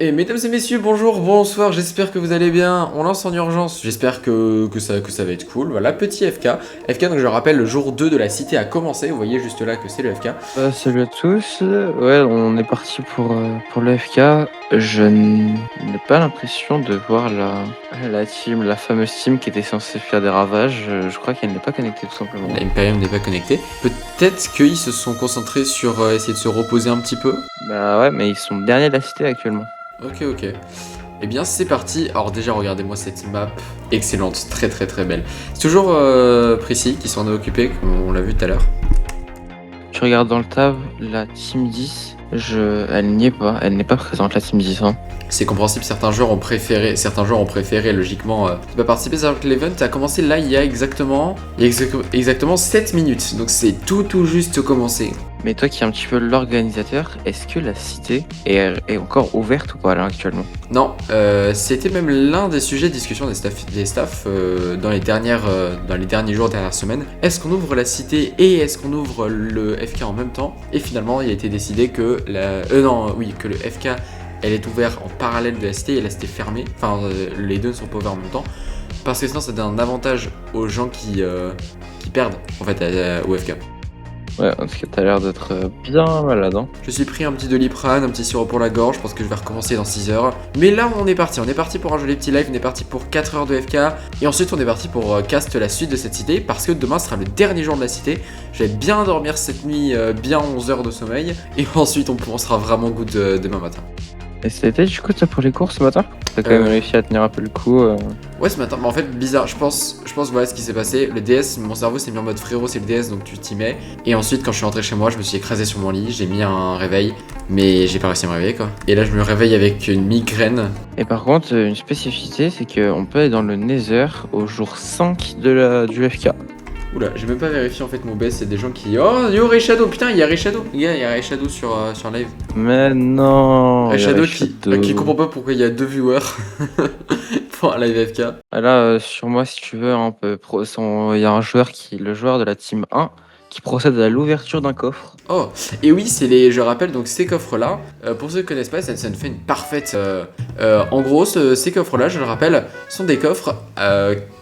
Et mesdames et messieurs, bonjour, bonsoir, j'espère que vous allez bien. On lance en urgence, j'espère que ça va être cool. Voilà, petit FK. FK, donc je rappelle, le jour 2 de la cité a commencé. Vous voyez juste là que c'est le FK. Salut à tous. Ouais, on est parti pour le FK. Je n'ai pas l'impression de voir la team, la fameuse team qui était censée faire des ravages. Je crois qu'elle n'est pas connectée tout simplement. La Imperium n'est pas connectée. Peut-être qu'ils se sont concentrés sur essayer de se reposer un petit peu. Bah ouais, mais ils sont derniers de la cité actuellement. Ok. Eh bien, c'est parti. Alors déjà, regardez-moi cette map. Excellente, très belle. C'est toujours Précis qui s'en est occupé, comme on l'a vu tout à l'heure. Tu regardes dans le tab, la team 10, elle n'y est pas. Elle n'est pas présente, la team 10. Hein. C'est compréhensible, certains joueurs ont préféré logiquement ne pas participer, alors que l'event a commencé là il y a exactement 7 minutes, donc c'est tout juste commencé. Mais toi qui es un petit peu l'organisateur, est-ce que la cité est encore ouverte ou pas là actuellement? Non, c'était même l'un des sujets de discussion des staffs dans les derniers jours, dernières semaines. Est-ce qu'on ouvre la cité et est-ce qu'on ouvre le FK en même temps? Et finalement, il a été décidé que que le FK elle est ouverte en parallèle de la cité et la cité fermée. Enfin, les deux ne sont pas ouverts en même temps. Parce que sinon, ça donne un avantage aux gens qui perdent en fait au FK. Ouais, parce que t'as l'air d'être bien malade. Hein. Je suis pris un petit Doliprane, un petit sirop pour la gorge, je pense que je vais recommencer dans 6 heures. Mais là, on est parti pour un joli petit live, on est parti pour 4 heures de FK. Et ensuite, on est parti pour cast la suite de cette cité, parce que demain sera le dernier jour de la cité. Je vais bien dormir cette nuit, bien 11 heures de sommeil. Et ensuite, on sera vraiment good demain matin. Et c'était du coup ça pour les courses ce matin? T'as quand même réussi à tenir un peu le coup Ouais, ce matin, mais en fait, bizarre, je pense voilà ce qui s'est passé. Le DS, mon cerveau s'est mis en mode frérot, c'est le DS, donc tu t'y mets. Et ensuite, quand je suis rentré chez moi, je me suis écrasé sur mon lit, j'ai mis un réveil, mais j'ai pas réussi à me réveiller quoi. Et là, je me réveille avec une migraine. Et par contre, une spécificité, c'est qu'on peut aller dans le Nether au jour 5 du FK. Oula, j'ai même pas vérifié en fait mon BS, c'est des gens qui. Oh, yo, Ray Shadow, putain, il y a Ray Shadow. Les gars, il y a Ray Shadow sur live. Mais non Ray Shadow qui comprend pas pourquoi il y a 2 viewers pour un live FK. Là, sur moi, si tu veux, il y a un joueur le joueur de la team 1 qui procède à l'ouverture d'un coffre. Oh, et oui, je rappelle donc ces coffres-là, pour ceux qui connaissent pas, ça nous fait une parfaite. En gros, ces coffres-là, je le rappelle, sont des coffres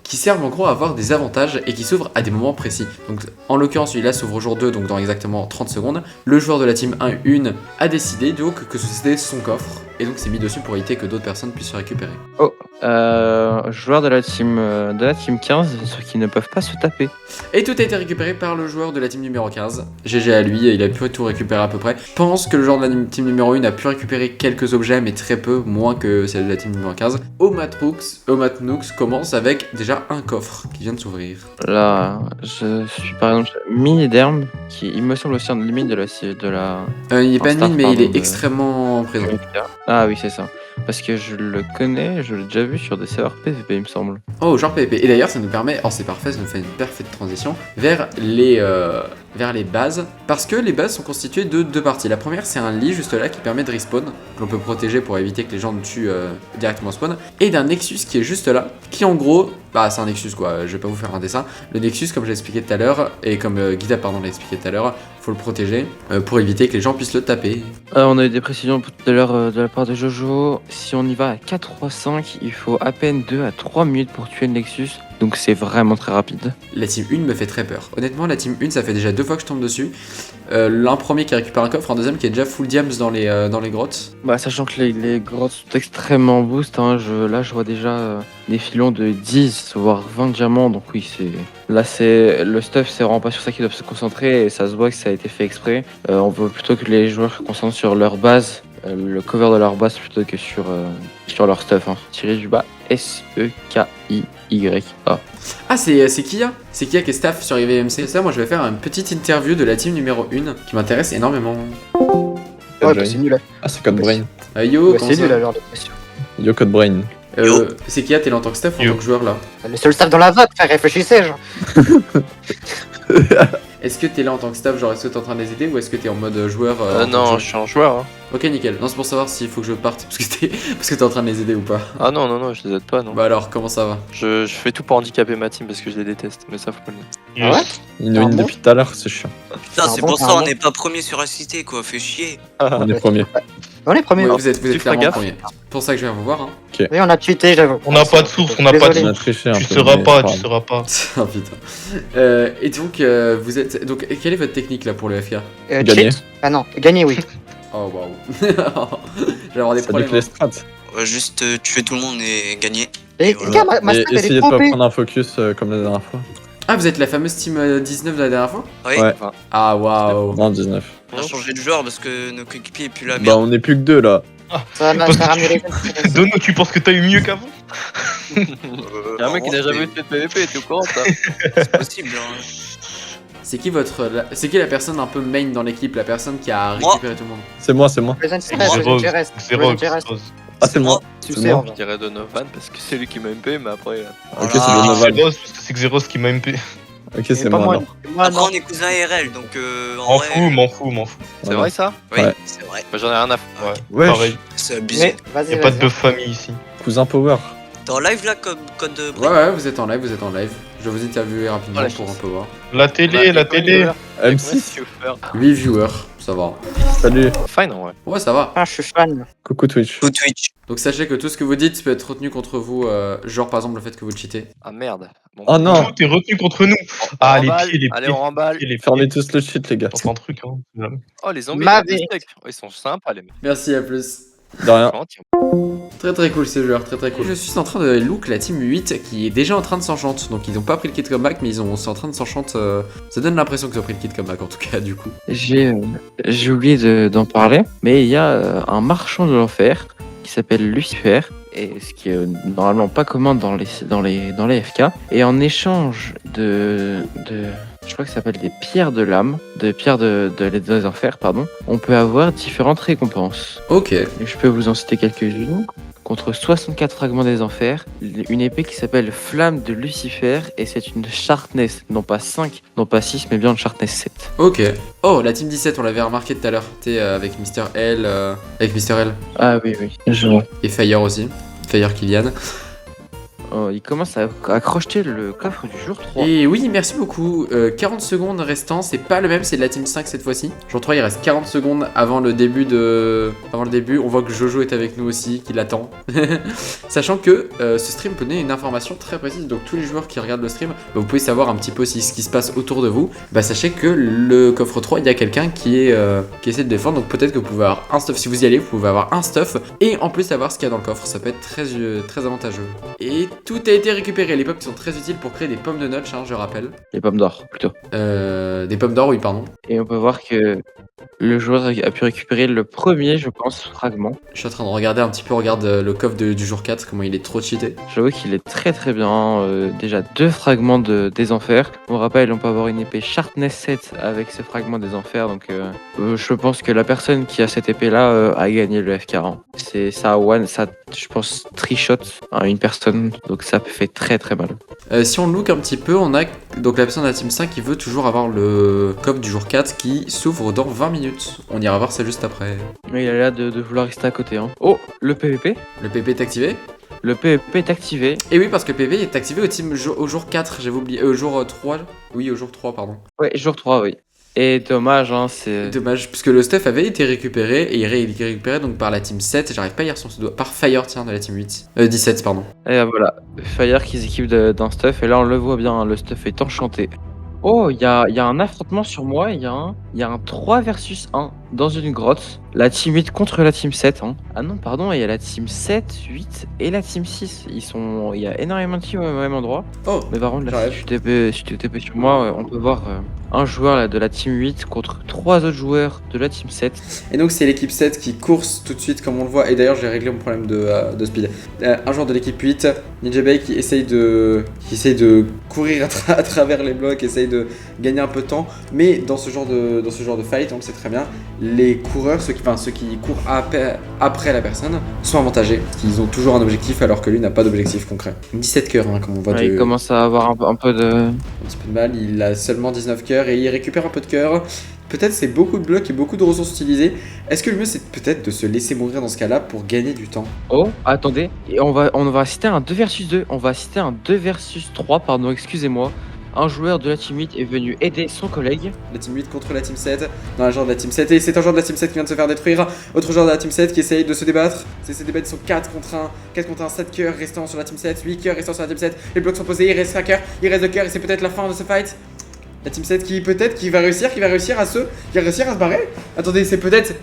qui servent en gros à avoir des avantages et qui s'ouvrent à des moments précis. Donc, en l'occurrence, celui-là s'ouvre au jour 2, donc dans exactement 30 secondes. Le joueur de la team 1 a décidé donc que c'était son coffre, et donc c'est mis dessus pour éviter que d'autres personnes puissent se récupérer. Oh, joueur de la team 15, ceux qui ne peuvent pas se taper. Et tout a été récupéré par le joueur de la team numéro 15. GG à lui, il a pu tout récupérer à peu près. Je pense que le joueur de la team numéro 1 a pu récupérer quelques objets, mais très peu, moins que celle de la team numéro 15. Omatnooks commence avec déjà un coffre qui vient de s'ouvrir. Là, je suis par exemple Miniderm, qui il me semble aussi en limite de la... il est pas staff, mine, mais pardon, il est extrêmement présent. Ah oui, c'est ça. Parce que je le connais, je l'ai déjà vu sur des serveurs PvP, il me semble. Oh, genre PvP. Et d'ailleurs, ça nous permet, c'est parfait, ça nous fait une parfaite transition vers les bases. Parce que les bases sont constituées de deux parties. La première, c'est un lit juste là qui permet de respawn, que l'on peut protéger pour éviter que les gens ne tuent directement spawn. Et d'un Nexus qui est juste là, qui en gros, c'est un Nexus quoi, je vais pas vous faire un dessin. Le Nexus, comme j'ai expliqué tout à l'heure, et comme Guida l'a expliqué tout à l'heure, faut le protéger pour éviter que les gens puissent le taper. On a eu des précisions tout à l'heure de la part de Jojo. Si on y va à 4-3-5, il faut à peine 2 à 3 minutes pour tuer le Nexus. Donc c'est vraiment très rapide. La team 1 me fait très peur. Honnêtement, la team 1, ça fait déjà 2 fois que je tombe dessus. L'un premier qui récupère un coffre, un deuxième qui est déjà full diams dans les grottes. Sachant que les grottes sont extrêmement boost, hein, là je vois déjà des filons de 10 voire 20 diamants. Donc oui, le stuff, c'est vraiment pas sur ça qu'ils doivent se concentrer et ça se voit que ça a été fait exprès. On veut plutôt que les joueurs se concentrent sur leur base, le cover de leur base plutôt que sur leur stuff. Hein. Tiré du bas, SEKIYA. Ah, c'est Kia. C'est Kia qui est staff sur IVMC. Ça, moi je vais faire une petite interview de la team numéro 1 qui m'intéresse énormément. Ouais, c'est nul. Ah, c'est Codebrain. Yo, comment C'est ça nul alors de question. Yo, Codebrain. C'est Kia, t'es là en tant que staff ou en tant que joueur là? Le seul staff dans la vote, frère, réfléchissez, genre. Est-ce que t'es là en tant que staff, genre est-ce que t'es en train de les aider ou est-ce que t'es en mode joueur Non, je suis un joueur. Hein. Ok, nickel. Non, c'est pour savoir s'il faut que je parte parce que t'es en train de les aider ou pas. Ah non, je les aide pas, non. Bah alors, comment ça va? Je fais tout pour handicaper ma team parce que je les déteste, mais ça faut pas le dire. Ah ouais? Il nous win depuis tout à l'heure, c'est chiant. Putain, c'est pour ça on n'est pas premier sur la cité quoi, fait chier. On est premier. Dans les premiers. Ouais, Oh, vous êtes tu feras clairement gaffe. premier. C'est pour ça que je viens vous voir. Hein. oui, on a cheaté, j'avoue. On n'a pas de source, on n'a pas de Désolé. On a source. triché un peu. Tu seras mais pas, c'est tu grave. seras pas. Oh putain. Et donc, vous êtes. Donc, quelle est votre technique là pour le FK? Gagner. Cheat Ah non, gagner, oui. Oh waouh. Je vais avoir des Ça problèmes. nique les strats. On va juste tuer tout le monde et gagner. Et voilà. gars, ma Et stat, elle essayez est de pas trompée. prendre un focus comme la dernière fois. Ah, vous êtes la fameuse team 19 de la dernière fois? Oui, Ouais. Ah waouh. Non, 19. on a changé de joueur parce que nos coéquipiers est plus la Bah, merde. on est plus que 2 là. Ça m'a Parce que ramené les Dono, tu penses que t'as eu mieux qu'avant? Y'a un mec qui n'a jamais fait de PVP, t'es au courant ça? C'est possible. Hein. C'est qui c'est qui la personne un peu main dans l'équipe, la personne qui a Moi. récupéré tout le monde? C'est moi, c'est moi. Resident C'est Evil, Rose. Resident Evil, C'est Resident Rose. Evil. Rose. Ah, c'est moi. Tu C'est sais, moi. en Je dirais Donovan parce que c'est lui qui m'a MP, mais après. Ok, Voilà. c'est C'est Donovan. Rose parce que c'est Xeros qui m'a MP. Ok, c'est pas moi moi. alors. Moi, Après, non. on est cousins IRL, donc en M'en vrai. fous, m'en fous, m'en fous. C'est vrai ça? Oui, Ouais. c'est vrai. Bah, j'en ai rien à foutre. Ouais, Ouais. pareil. C'est abusé. Mais, vas-y, Y'a pas de vas-y. bœuf famille ici. Cousin Power. T'es en live là, code Ouais, ouais, vous êtes en live, vous êtes en live. Je vais vous interviewer rapidement Oh, la pour un chance. peu voir. La télé, la télé. M6. 8 viewers, ça va. Salut. Fine en vrai. Ouais, ça va. Ah, je suis fan. Coucou Twitch. tout Twitch. Donc sachez que tout ce que vous dites peut être retenu contre vous, genre par exemple le fait que vous cheatez. Ah merde. Bon. Oh non. Tout est retenu contre nous. On Ah, les remballe. pieds, les Allez, pieds. on remballe. Les pieds. Fermez tous le shit, les gars. On fait un truc, hein. Oh, les zombies, Ma ils ont des vie. steaks. Oh, ils sont sympas les mecs. Merci, à plus. De rien. Franchement, tiens. Très très cool ces joueurs, très très cool. Je suis en train de look la team 8 qui est déjà en train de s'enchante. Donc ils ont pas pris le kit comeback mais sont en train de s'enchante. Ça donne l'impression qu'ils ont pris le kit comeback en tout cas du coup. J'ai oublié d'en parler, mais il y a un marchand de l'enfer qui s'appelle Lucifer, et ce qui est normalement pas commun dans les FK. Et en échange de je crois que ça s'appelle des pierres de l'âme, des enfers, pardon, on peut avoir différentes récompenses. Ok. Et je peux vous en citer quelques-unes. Contre 64 fragments des enfers, une épée qui s'appelle Flamme de Lucifer, et c'est une Sharpness, non pas 5, non pas 6, mais bien une Sharpness 7. Ok. Oh la team 17 on l'avait remarqué tout à l'heure. T'es avec Mister L. Avec Mister L. Ah oui, oui, je vois. Et Fire aussi. Fire Kylian. Oh, il commence à crocheter le coffre du jour 3. Et oui, merci beaucoup. 40 secondes restant, c'est pas le même, c'est de la team 5 cette fois-ci. Jour 3, il reste 40 secondes avant le début Avant le début, on voit que Jojo est avec nous aussi, qu'il attend. Sachant que ce stream peut donner une information très précise, donc tous les joueurs qui regardent le stream, vous pouvez savoir un petit peu ce qui se passe autour de vous. Bah sachez que le coffre 3, il y a quelqu'un qui essaie de défendre, donc peut-être que vous pouvez avoir un stuff, si vous y allez, vous pouvez avoir un stuff, et en plus savoir ce qu'il y a dans le coffre, ça peut être très avantageux. Et tout a été récupéré, les pommes qui sont très utiles pour créer des pommes de notch, hein, je rappelle. Les pommes d'or, plutôt. Des pommes d'or, oui, pardon. Et on peut voir que le joueur a pu récupérer le premier, je pense, fragment. Je suis en train de regarder un petit peu, regarde le coffre du jour 4, comment il est trop cheaté. J'avoue qu'il est très très bien. Déjà 2 fragments des enfers. On rappelle, on peut avoir une épée Sharpness 7 avec ces fragments des enfers. Donc je pense que la personne qui a cette épée là a gagné le FK1. C'est ça, je pense, trichot à une personne. Donc ça fait très très mal. Si on look un petit peu, on a donc la personne de la team 5 qui veut toujours avoir le coffre du jour 4 qui s'ouvre dans 20 minutes. On ira voir ça juste après. Mais il a l'air de vouloir rester à côté. Hein. Oh, le PVP. Le PP est activé. Le PVP est activé. Et oui, parce que le PP est activé au jour 4, j'avais oublié. Au jour 3. Oui, au jour 3, pardon. Ouais, jour 3, oui. Et dommage, hein, c'est... Dommage, puisque le stuff avait été récupéré, et il est récupéré donc par la team 7, j'arrive pas à lire son pseudo, par Fire, tiens, de la team 8. 17, pardon. Et voilà, Fire qui s'équipe d'un stuff, et là on le voit bien, hein, le stuff est enchanté. Oh, il y a un affrontement sur moi, il y a un 3 versus 1 dans une grotte. La team 8 contre la team 7. Hein. Ah non, pardon, il y a la team 7, 8 et la team 6. Il y a énormément de teams au même endroit. Oh, Mais par contre, là, j'arrive. si tu TP sur moi, on peut voir un joueur là, de la team 8 contre 3 autres joueurs de la team 7. Et donc c'est l'équipe 7 qui course tout de suite comme on le voit. Et d'ailleurs j'ai réglé mon problème de speed. Un joueur de l'équipe 8, Ninja Bay qui essaye de courir à travers les blocs, essaye de gagner un peu de temps. Mais dans ce genre de fight, on le sait très bien, les coureurs, ceux qui courent après la personne, sont avantagés. Parce qu'ils ont toujours un objectif alors que lui n'a pas d'objectif concret. 17 cœurs, hein, comme on voit. Ouais, il commence à avoir un peu de... Un petit peu de mal, il a seulement 19 cœurs et il récupère un peu de cœur. Peut-être c'est beaucoup de blocs et beaucoup de ressources utilisées. Est-ce que le mieux c'est peut-être de se laisser mourir dans ce cas-là pour gagner du temps? Oh, attendez, et on va assister à un 2 versus 2. On va assister à un 2 versus 3, pardon, excusez-moi. un joueur de la Team 8 est venu aider son collègue. La team 8 contre la team 7, dans un joueur de la team 7, et c'est un joueur de la team 7 qui vient de se faire détruire. Autre joueur de la team 7 qui essaye de se débattre. Ces débats sont 4 contre 1, 7 cœurs restants sur la team 7, 8 cœurs restants sur la team 7. Les blocs sont posés, il reste 5 cœurs, il reste 2 cœurs, et c'est peut-être la fin de ce fight. La team 7 qui peut-être qui va réussir à se barrer. Attendez, c'est peut-être...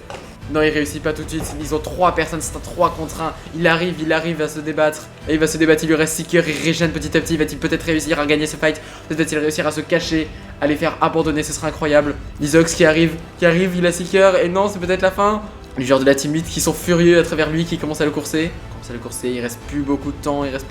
Non, il réussit pas tout de suite, ils ont 3 personnes, c'est un 3 contre 1. Il arrive à se débattre. Et il va se débattre, il lui reste 6 cœurs, il régène petit à petit. Va-t-il peut-être réussir à gagner ce fight? Peut-être va-t-il réussir à se cacher, à les faire abandonner, ce serait incroyable. Lizox qui arrive, il a 6 cœurs, et non, c'est peut-être la fin. Les joueurs de la team 8 qui sont furieux à travers lui, qui commencent à le courser. Il reste plus beaucoup de temps, il reste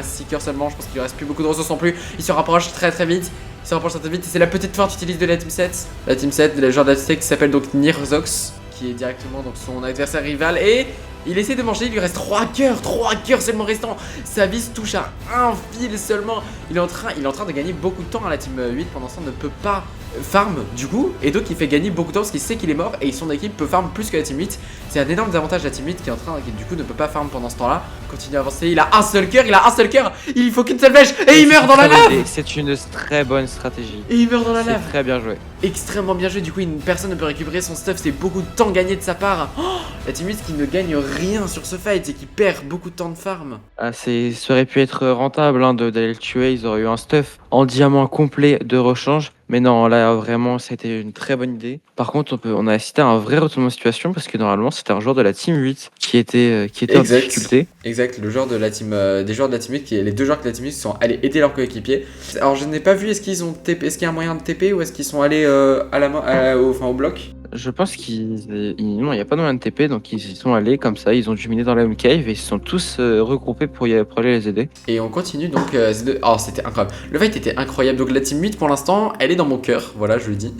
6 cœurs seulement, je pense qu'il lui reste plus beaucoup de ressources non plus. Il se rapproche très vite. Et c'est la petite forte utilise de la team 7. La team 7, le joueur de la team 7 qui s'appelle donc Nirzox, qui est directement donc son adversaire rival, et il essaie de manger, il lui reste 3 cœurs seulement restants. Sa vis touche à un fil seulement. Il est en train de gagner beaucoup de temps à la team 8, pendant ce temps ne peut pas farm du coup, et donc il fait gagner beaucoup de temps parce qu'il sait qu'il est mort et son équipe peut farm plus que la team 8. C'est un énorme avantage de la team 8 qui du coup ne peut pas farm pendant ce temps là. Continue à avancer, il a un seul cœur, il faut qu'une seule flèche et il meurt dans la lave. C'est une très bonne stratégie. Et il meurt dans la lave. C'est très bien joué. Extrêmement bien joué, du coup une personne ne peut récupérer son stuff, c'est beaucoup de temps gagné de sa part. La team 8 qui ne gagne rien sur ce fight et qui perd beaucoup de temps de farm. Ah, ça aurait pu être rentable d'aller le tuer, ils auraient eu un stuff en diamant complet de rechange. Mais non, là vraiment c'était une très bonne idée. Par contre, on a assisté à un vrai retournement de situation parce que normalement c'était un joueur de la team 8 qui était en difficulté. Exact, le joueur de la team, des joueurs de la team 8, les deux joueurs de la team 8 sont allés aider leur coéquipier. Alors je n'ai pas vu, est-ce qu'il y a un moyen de TP ou est-ce qu'ils sont allés au bloc? Je pense non, il n'y a pas de moyen de TP, donc ils y sont allés comme ça, ils ont dû miner dans la même cave et ils se sont tous regroupés pour aller les aider. Et on continue donc, oh c'était incroyable, le fight était incroyable, donc la team 8 pour l'instant elle est dans mon cœur, voilà je le dis.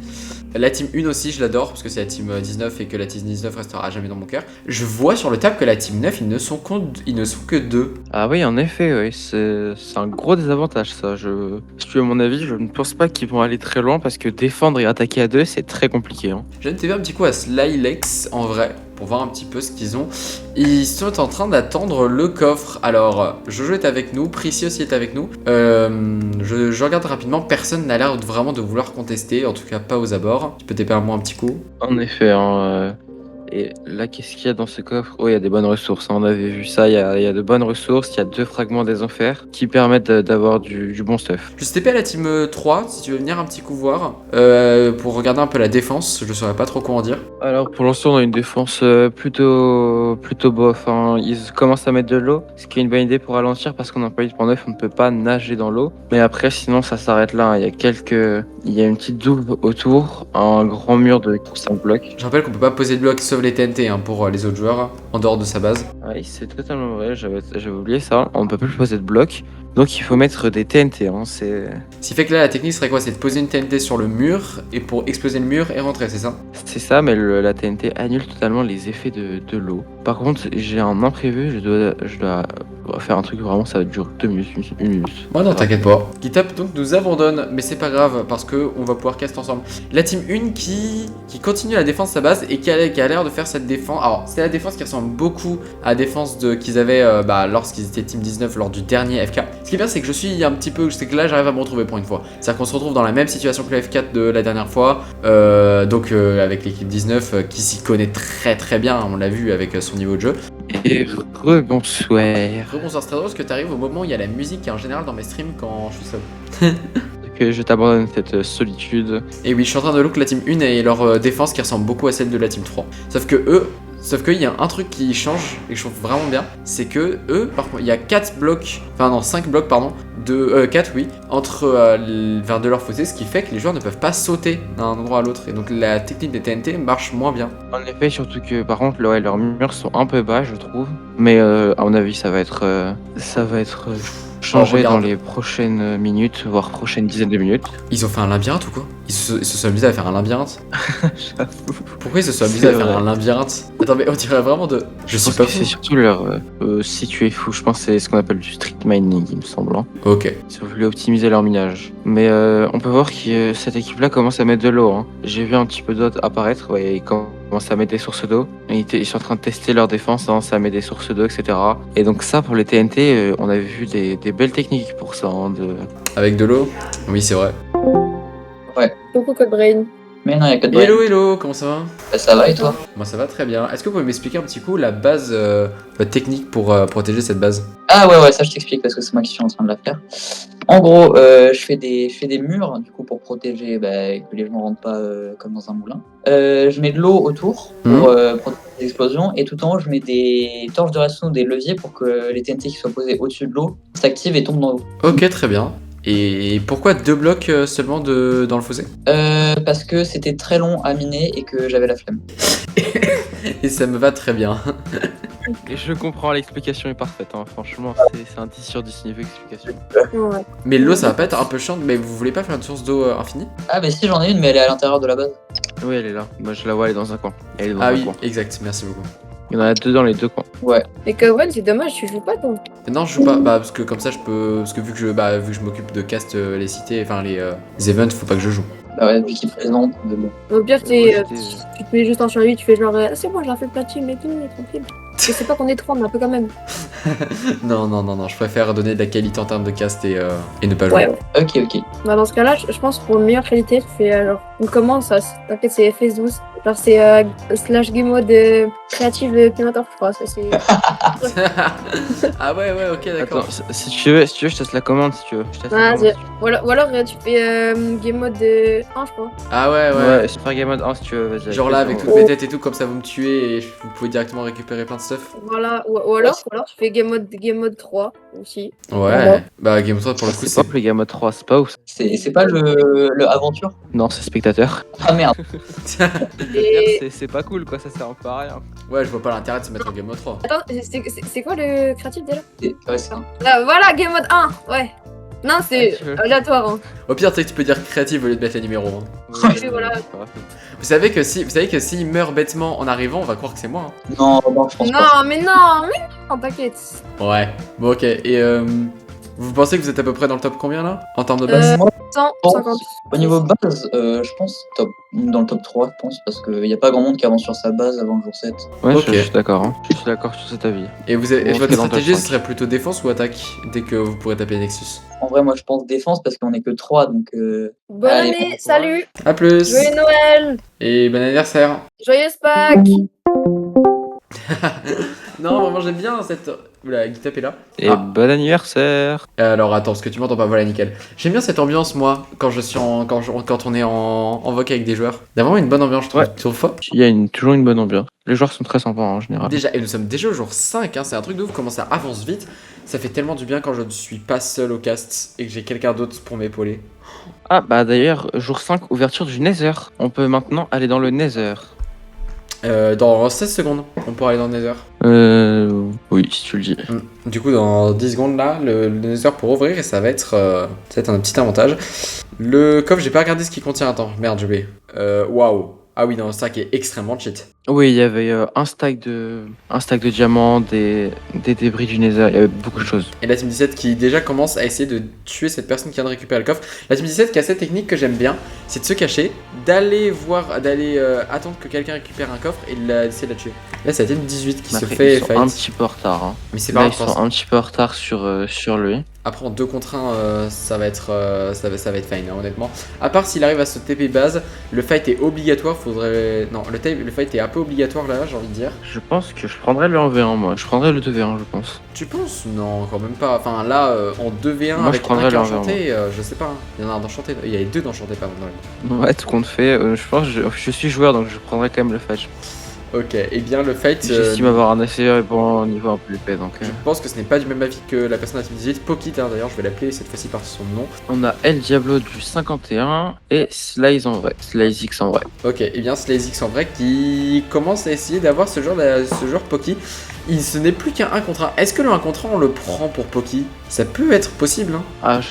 La team 1 aussi je l'adore parce que c'est la team 19 et que la team 19 restera jamais dans mon cœur. Je vois sur le tab que la team 9 ils ne sont que 2. Ah oui en effet, oui. C'est un gros désavantage ça. Si tu veux mon avis, je ne pense pas qu'ils vont aller très loin parce que défendre et attaquer à 2 c'est très compliqué. Hein. Je viens de TV un petit coup à Slylex en vrai pour voir un petit peu ce qu'ils ont. Ils sont en train d'attendre le coffre. Alors, Jojo est avec nous, Prissy aussi est avec nous. Je regarde rapidement, personne n'a l'air vraiment de vouloir contester, en tout cas pas aux abords. Tu peux TP à moi un petit coup. En effet, hein, et là, qu'est-ce qu'il y a dans ce coffre? Oh, il y a des bonnes ressources, hein, on avait vu ça, il y a de bonnes ressources, il y a 2 fragments des enfers qui permettent d'avoir du bon stuff. Je TP à la team 3, si tu veux venir un petit coup voir, pour regarder un peu la défense, je saurais pas trop quoi en dire. Alors pour l'instant on a une défense plutôt bof, hein. Ils commencent à mettre de l'eau, ce qui est une bonne idée pour ralentir parce qu'on a pas 8.9, on ne peut pas nager dans l'eau. Mais après sinon ça s'arrête là, hein. Il y a une petite douve autour, un grand mur de 5 blocs. Je rappelle qu'on peut pas poser de blocs sauf les TNT hein, pour les autres joueurs, en dehors de sa base. Oui c'est totalement vrai, j'avais oublié ça, on ne peut plus poser de blocs. Donc il faut mettre des TNT, hein, c'est... Ce qui fait que là la technique serait quoi? C'est de poser une TNT sur le mur et pour exploser le mur et rentrer, c'est ça? C'est ça, mais la TNT annule totalement les effets de l'eau. Par contre, j'ai un imprévu, je dois faire un truc vraiment, ça va durer 2 minutes, 1 minute. Ouais, non, t'inquiète pas. GitHub donc nous abandonne, mais c'est pas grave parce que on va pouvoir cast ensemble. La team 1 qui continue la défense de sa base et qui a l'air de faire cette défense. Alors, c'est la défense qui ressemble beaucoup à la défense qu'ils avaient lorsqu'ils étaient team 19 lors du dernier FK. Ce qui est bien, c'est que je suis un petit peu, c'est que là j'arrive à me retrouver pour une fois. C'est-à-dire qu'on se retrouve dans la même situation que la F4 de la dernière fois, avec l'équipe 19 qui s'y connaît très très bien, on l'a vu avec son niveau de jeu. Et rebonsoir. Rebonsoir, c'est très drôle parce que t'arrives au moment où il y a la musique qui est en général dans mes streams quand je suis seul. Que je t'abandonne cette solitude. Et oui, je suis en train de look la team 1 et leur défense qui ressemble beaucoup à celle de la team 3. Sauf qu'il y a un truc qui change et que je trouve vraiment bien, c'est que eux, par contre, il y a 5 blocs, de 4 oui, vers de leur côté, ce qui fait que les joueurs ne peuvent pas sauter d'un endroit à l'autre. Et donc la technique des TNT marche moins bien. En effet, surtout que par contre, leurs murs sont un peu bas, je trouve. Mais à mon avis, ça va être changé dans les prochaines minutes, voire prochaines dizaines de minutes. Ils ont fait un labyrinthe ou quoi? Ils se sont amusés à faire un labyrinthe? J'avoue. Pourquoi ils se sont amusés à faire un labyrinthe? Attends, mais on dirait vraiment de... Je suis pas fou. C'est surtout leur... si tu es fou, je pense que c'est ce qu'on appelle du street mining, il me semble. Hein. Ok. Ils ont voulu optimiser leur minage. Mais on peut voir que cette équipe-là commence à mettre de l'eau. Hein. J'ai vu un petit peu d'eau apparaître, ouais, ils commencent commencent à mettre des sources d'eau. Ils sont en train de tester leur défense, hein, ça met des sources d'eau, etc. Et donc ça, pour les TNT, on avait vu des belles techniques pour ça. Hein, Avec de l'eau? Oui, c'est vrai. Coucou Codebrain. Mais non, il y a que de Hello, hello, comment ça va? Bah, ça va et toi? Moi ça va très bien. Est-ce que vous pouvez m'expliquer un petit coup la base, votre technique pour protéger cette base? Ah ouais, ça je t'explique parce que c'est moi qui suis en train de la faire. En gros, je fais des murs du coup pour protéger que les gens rentrent pas comme dans un moulin. Je mets de l'eau autour pour protéger les explosions et tout en haut je mets des torches de redstone ou des leviers pour que les TNT qui soient posés au-dessus de l'eau s'activent et tombent dans l'eau. Ok, très bien. Et pourquoi 2 blocs seulement dans le fossé? Parce que c'était très long à miner et que j'avais la flemme. Et ça me va très bien. Et je comprends, l'explication est parfaite. Hein. Franchement, c'est un 10 sur 10 niveau explication. Ouais. Mais l'eau ça va pas être un peu chiant, mais vous voulez pas faire une source d'eau infinie? Ah bah si j'en ai une mais elle est à l'intérieur de la base. Oui, elle est là. Moi, je la vois, elle est dans un coin. Elle est dans Ah un oui, coin. exact, merci beaucoup. Il y en a 2 dans les 2 coins. Mais Codebrain, c'est dommage, tu joues pas toi. Non, je joue pas, parce que comme ça je peux. Parce que vu que je m'occupe de cast les cités, enfin les events, faut pas que je joue. Bah ouais, vu qu'il présente, mais bon. Au pire, Moi, tu te mets juste en survie, tu fais genre, c'est bon, j'ai fait platine et tout, tranquille. Je sais pas qu'on est 3, mais un peu quand même. Non, je préfère donner de la qualité en termes de cast et ne pas jouer. Ouais. Ok. Bah, dans ce cas-là, je pense pour une meilleure qualité, tu fais genre, on commence, t'inquiète, c'est FS12. Genre, c'est slash game mode créative Pinator, je crois. Ça, c'est. Ah ouais, ok, d'accord. Attends, si tu veux, je te laisse la commande si tu veux. Je te laisse la Ah, commande, si tu veux. ou alors tu fais game mode 1, je crois. Ah ouais. Ouais, Super Game Mode 1 si tu veux, vas-y. Genre là avec tout toutes mes têtes et tout, comme ça vous me tuez et vous pouvez directement récupérer plein de stuff. Voilà, ou alors tu fais game mode 3 aussi. Ouais, Voilà. bah Game 3 pour le coup C'est c'est. pas le Game Mode 3, c'est pas ouf. C'est pas le aventure? Non, c'est spectateur. Ah merde. Et... C'est pas cool quoi, ça sert un peu à rien. Ouais, je vois pas l'intérêt de se mettre en Game Mode 3. Attends, c'est quoi le créatif déjà? Ouais, c'est un. Là, voilà, game mode 1, ouais. Non, c'est aléatoire. Hein. Au pire, tu sais que tu peux dire créative au lieu de mettre les numéros. Hein. Oui, voilà. Vous savez que s'il meurt bêtement en arrivant, on va croire que c'est moi. Hein. Non, je pense pas. Non, mais non, t'inquiète. Ouais, bon ok. Et vous pensez que vous êtes à peu près dans le top combien là? En termes de base? 150. Au niveau base, je pense dans le top 3, je pense, parce qu'il n'y a pas grand monde qui avance sur sa base avant le jour 7. Ouais, Ok. je suis d'accord. Hein. Je suis d'accord sur cet avis. Et vous avez, On votre fait dans le top stratégie, ce 5. serait plutôt défense ou attaque dès que vous pourrez taper Nexus? En vrai, moi je pense défense parce qu'on est que 3, donc. Bonne Allez, année, bon salut. A plus! Joyeux Noël. Et bon anniversaire! Joyeuse Pâques. Non, vraiment j'aime bien cette. Oula, Guitap est là. Et Ah. bon anniversaire. Alors attends, parce que tu m'entends pas, voilà nickel. J'aime bien cette ambiance moi, quand on est en voc avec des joueurs. Il y a vraiment une bonne ambiance, je trouve. Ouais. Tu trouves pas? Il y a toujours une bonne ambiance. Les joueurs sont très sympas en général. Déjà, et nous sommes déjà au jour 5, hein, c'est un truc de ouf comment ça avance vite. Ça fait tellement du bien quand je ne suis pas seul au cast et que j'ai quelqu'un d'autre pour m'épauler. Ah bah d'ailleurs, jour 5, ouverture du Nether. On peut maintenant aller dans le Nether. Dans 16 secondes, on pourra aller dans le Nether. Oui, si tu le dis. Du coup, dans 10 secondes là, le Nether pour ouvrir et ça va être un petit avantage. Le coffre, j'ai pas regardé ce qu'il contient. Attends, merde, j'ai oublié. Waouh. Ah oui, non, ça qui est extrêmement cheat. Oui, il y avait un stack de diamants, des débris du Nether, il y avait beaucoup de choses. Et la Team 17 qui déjà commence à essayer de tuer cette personne qui vient de récupérer le coffre. La Team 17 qui a cette technique que j'aime bien, c'est de se cacher, d'aller attendre que quelqu'un récupère un coffre et d'essayer de la tuer. Là, ça a été une 18 qui Mais se après, fait ils sont fight. un petit peu en retard. Hein. Mais c'est Là, pas ils grave. sont un petit peu en retard sur lui. Après en 2 contre 1, ça va être fine, hein, honnêtement. À part s'il arrive à se TP base, le fight est obligatoire, faudrait... Non, le fight est un peu obligatoire là, j'ai envie de dire. Je pense que je prendrais le 1v1 moi, je prendrais le 2v1 je pense. Tu penses? Non, quand même pas. Enfin là, en 2v1 Moi, je avec prendrais un qui est le enchanté, je sais pas. Hein. Il y en a un d'enchanté, il y a les deux d'enchanté par contre dans le... Ouais, tout compte fait, je pense que je suis joueur donc je prendrais quand même le fight. Ok, et bien le fight... J'estime avoir un assez bon niveau un peu épais donc... Je pense que ce n'est pas du même avis que la personne à la Team 18, Pokit hein, d'ailleurs, je vais l'appeler cette fois-ci par son nom. On a El Diablo du 51 et Slice en vrai, Slice X en vrai. Ok, et bien SlazeX en vrai qui commence à essayer d'avoir ce genre Poki. ce n'est plus qu'un 1 contre 1. Est-ce que le 1 contre 1 on le prend pour Poki? Ça peut être possible, hein.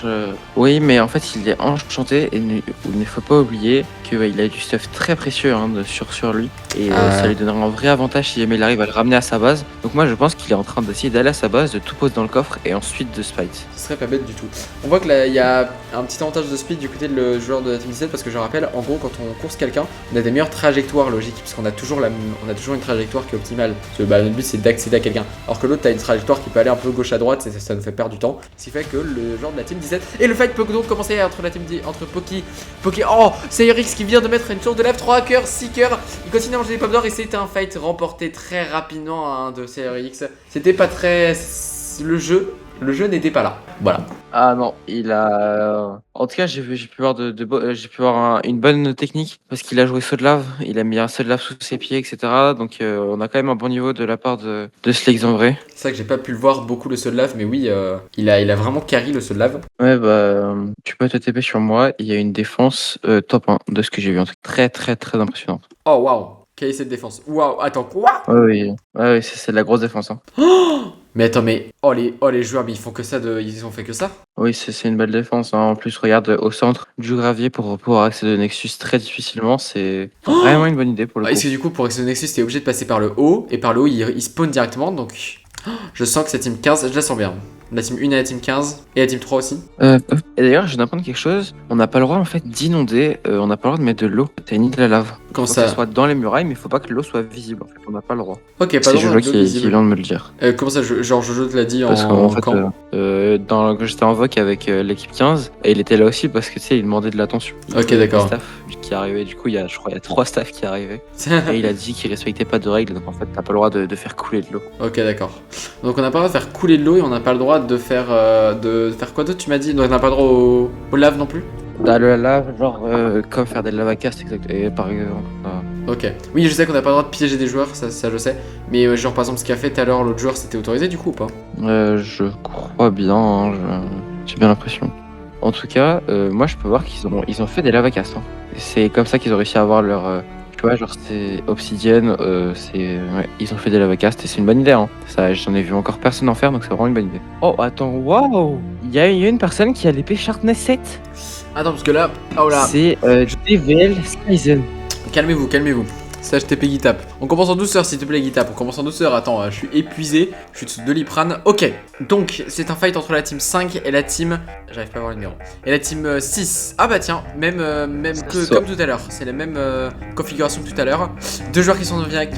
Oui, mais en fait, il est enchanté et il ne faut pas oublier qu'il a du stuff très précieux sur lui. Et ça lui donnera un vrai avantage si jamais il arrive à le ramener à sa base. Donc moi, je pense qu'il est en train d'essayer d'aller à sa base, de tout poser dans le coffre et ensuite de spite. Ce serait pas bête du tout. On voit que là, il y a un petit avantage de speed du côté de le joueur de la Team 17 parce que je rappelle, en gros, quand on course quelqu'un, on a des meilleures trajectoires logiques puisqu'on a toujours une trajectoire qui est optimale. Parce que notre but c'est d'accéder à quelqu'un. Alors que l'autre, t'as une trajectoire qui peut aller un peu gauche à droite, et ça nous fait perdre du temps. Ce qui fait que le joueur de la Team 17 et le fight peut donc commencer entre Poki. Oh, c'est Erix qui vient de mettre une tour de lave, 3 hackers, 6 cœurs. Il continue à manger des pommes d'or et c'est un fight remporté très rapidement de CRX. C'était pas très. Le jeu n'était pas là. Voilà. Ah non, il a. En tout cas, j'ai pu voir une bonne technique parce qu'il a joué saut de lave. Il a mis un saut de lave sous ses pieds, etc. Donc, on a quand même un bon niveau de la part de Slex en vrai. C'est vrai que j'ai pas pu le voir beaucoup le saut de lave, mais oui, il a vraiment carry le saut de lave. Ouais, bah, tu peux te TP sur moi. Il y a une défense top 1 de ce que j'ai vu. En tout cas, très, très, très impressionnante. Oh waouh, quelle est cette défense? Waouh, attends, quoi? Oui, c'est de la grosse défense. Hein. Mais attends, les joueurs, mais ils font que ça, ils ont fait que ça? Oui, c'est une belle défense. Hein. En plus, regarde au centre du gravier pour pouvoir accéder au Nexus très difficilement. C'est vraiment une bonne idée pour le coup. Est-ce que du coup, pour accéder au Nexus, t'es obligé de passer par le haut, et par le haut, il spawn directement, donc je sens que cette team 15, je la sens bien. La team 1 et la team 15, et la team 3 aussi. Et d'ailleurs, je viens d'apprendre quelque chose. On n'a pas le droit en fait d'inonder, on n'a pas le droit de mettre de l'eau, ni de la lave. Comment faut ça? Que ce soit dans les murailles, mais il faut pas que l'eau soit visible. En fait, on n'a pas le droit. Ok, pas c'est le droit Jojo qui vient de me le dire. Comment ça, genre Jojo te l'a dit Parce en fait, camp? quand j'étais en voc avec l'équipe 15, et il était là aussi parce que tu sais, il demandait de l'attention. Ok, d'accord. Staff qui arrivait, du coup, je crois qu'il y a 3 staffs qui arrivaient. Et il a dit qu'il respectait pas de règles, donc en fait, t'as pas le droit de faire couler de l'eau. Ok, d'accord. Donc on n'a pas le droit de faire couler de l'eau et on n'a pas le droit de faire quoi d'autre, tu m'as dit? Donc on n'a pas le droit au lave non plus? Dans la lave, genre comme faire des lavacastes, exact. Et par exemple. Ok. Oui, je sais qu'on n'a pas le droit de piéger des joueurs, ça je sais. Mais genre par exemple ce qu'a fait tout à l'heure l'autre joueur, c'était autorisé du coup ou pas? Je crois bien, hein, j'ai bien l'impression. En tout cas, moi je peux voir qu'ils ont fait des lavacastes. Hein. C'est comme ça qu'ils ont réussi à avoir leur. Tu vois, genre c'est Obsidienne, ils ont fait des lavacastes et c'est une bonne idée. Hein. Ça, j'en ai vu encore personne en faire, donc c'est vraiment une bonne idée. Oh, attends, waouh! Il y a une personne qui a l'épée Sharpness 7. Attends, parce que là, oh là. C'est DVL Skyzen. Calmez-vous. Slash TP Gitap. On commence en douceur s'il te plaît Gitap. On commence en douceur. Attends, je suis épuisé. Je suis dessous de Doliprane. Ok. Donc c'est un fight entre la team 5 et la team. J'arrive pas à voir le numéro. Et la team 6. Ah bah tiens, même que comme tout à l'heure. C'est la même configuration que tout à l'heure. 2 joueurs qui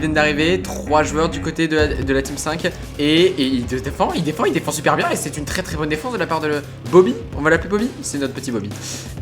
viennent d'arriver. 3 joueurs du côté de la team 5. Et il défend super bien. Et c'est une très très bonne défense de la part de Bobby. On va l'appeler Bobby. C'est notre petit Bobby.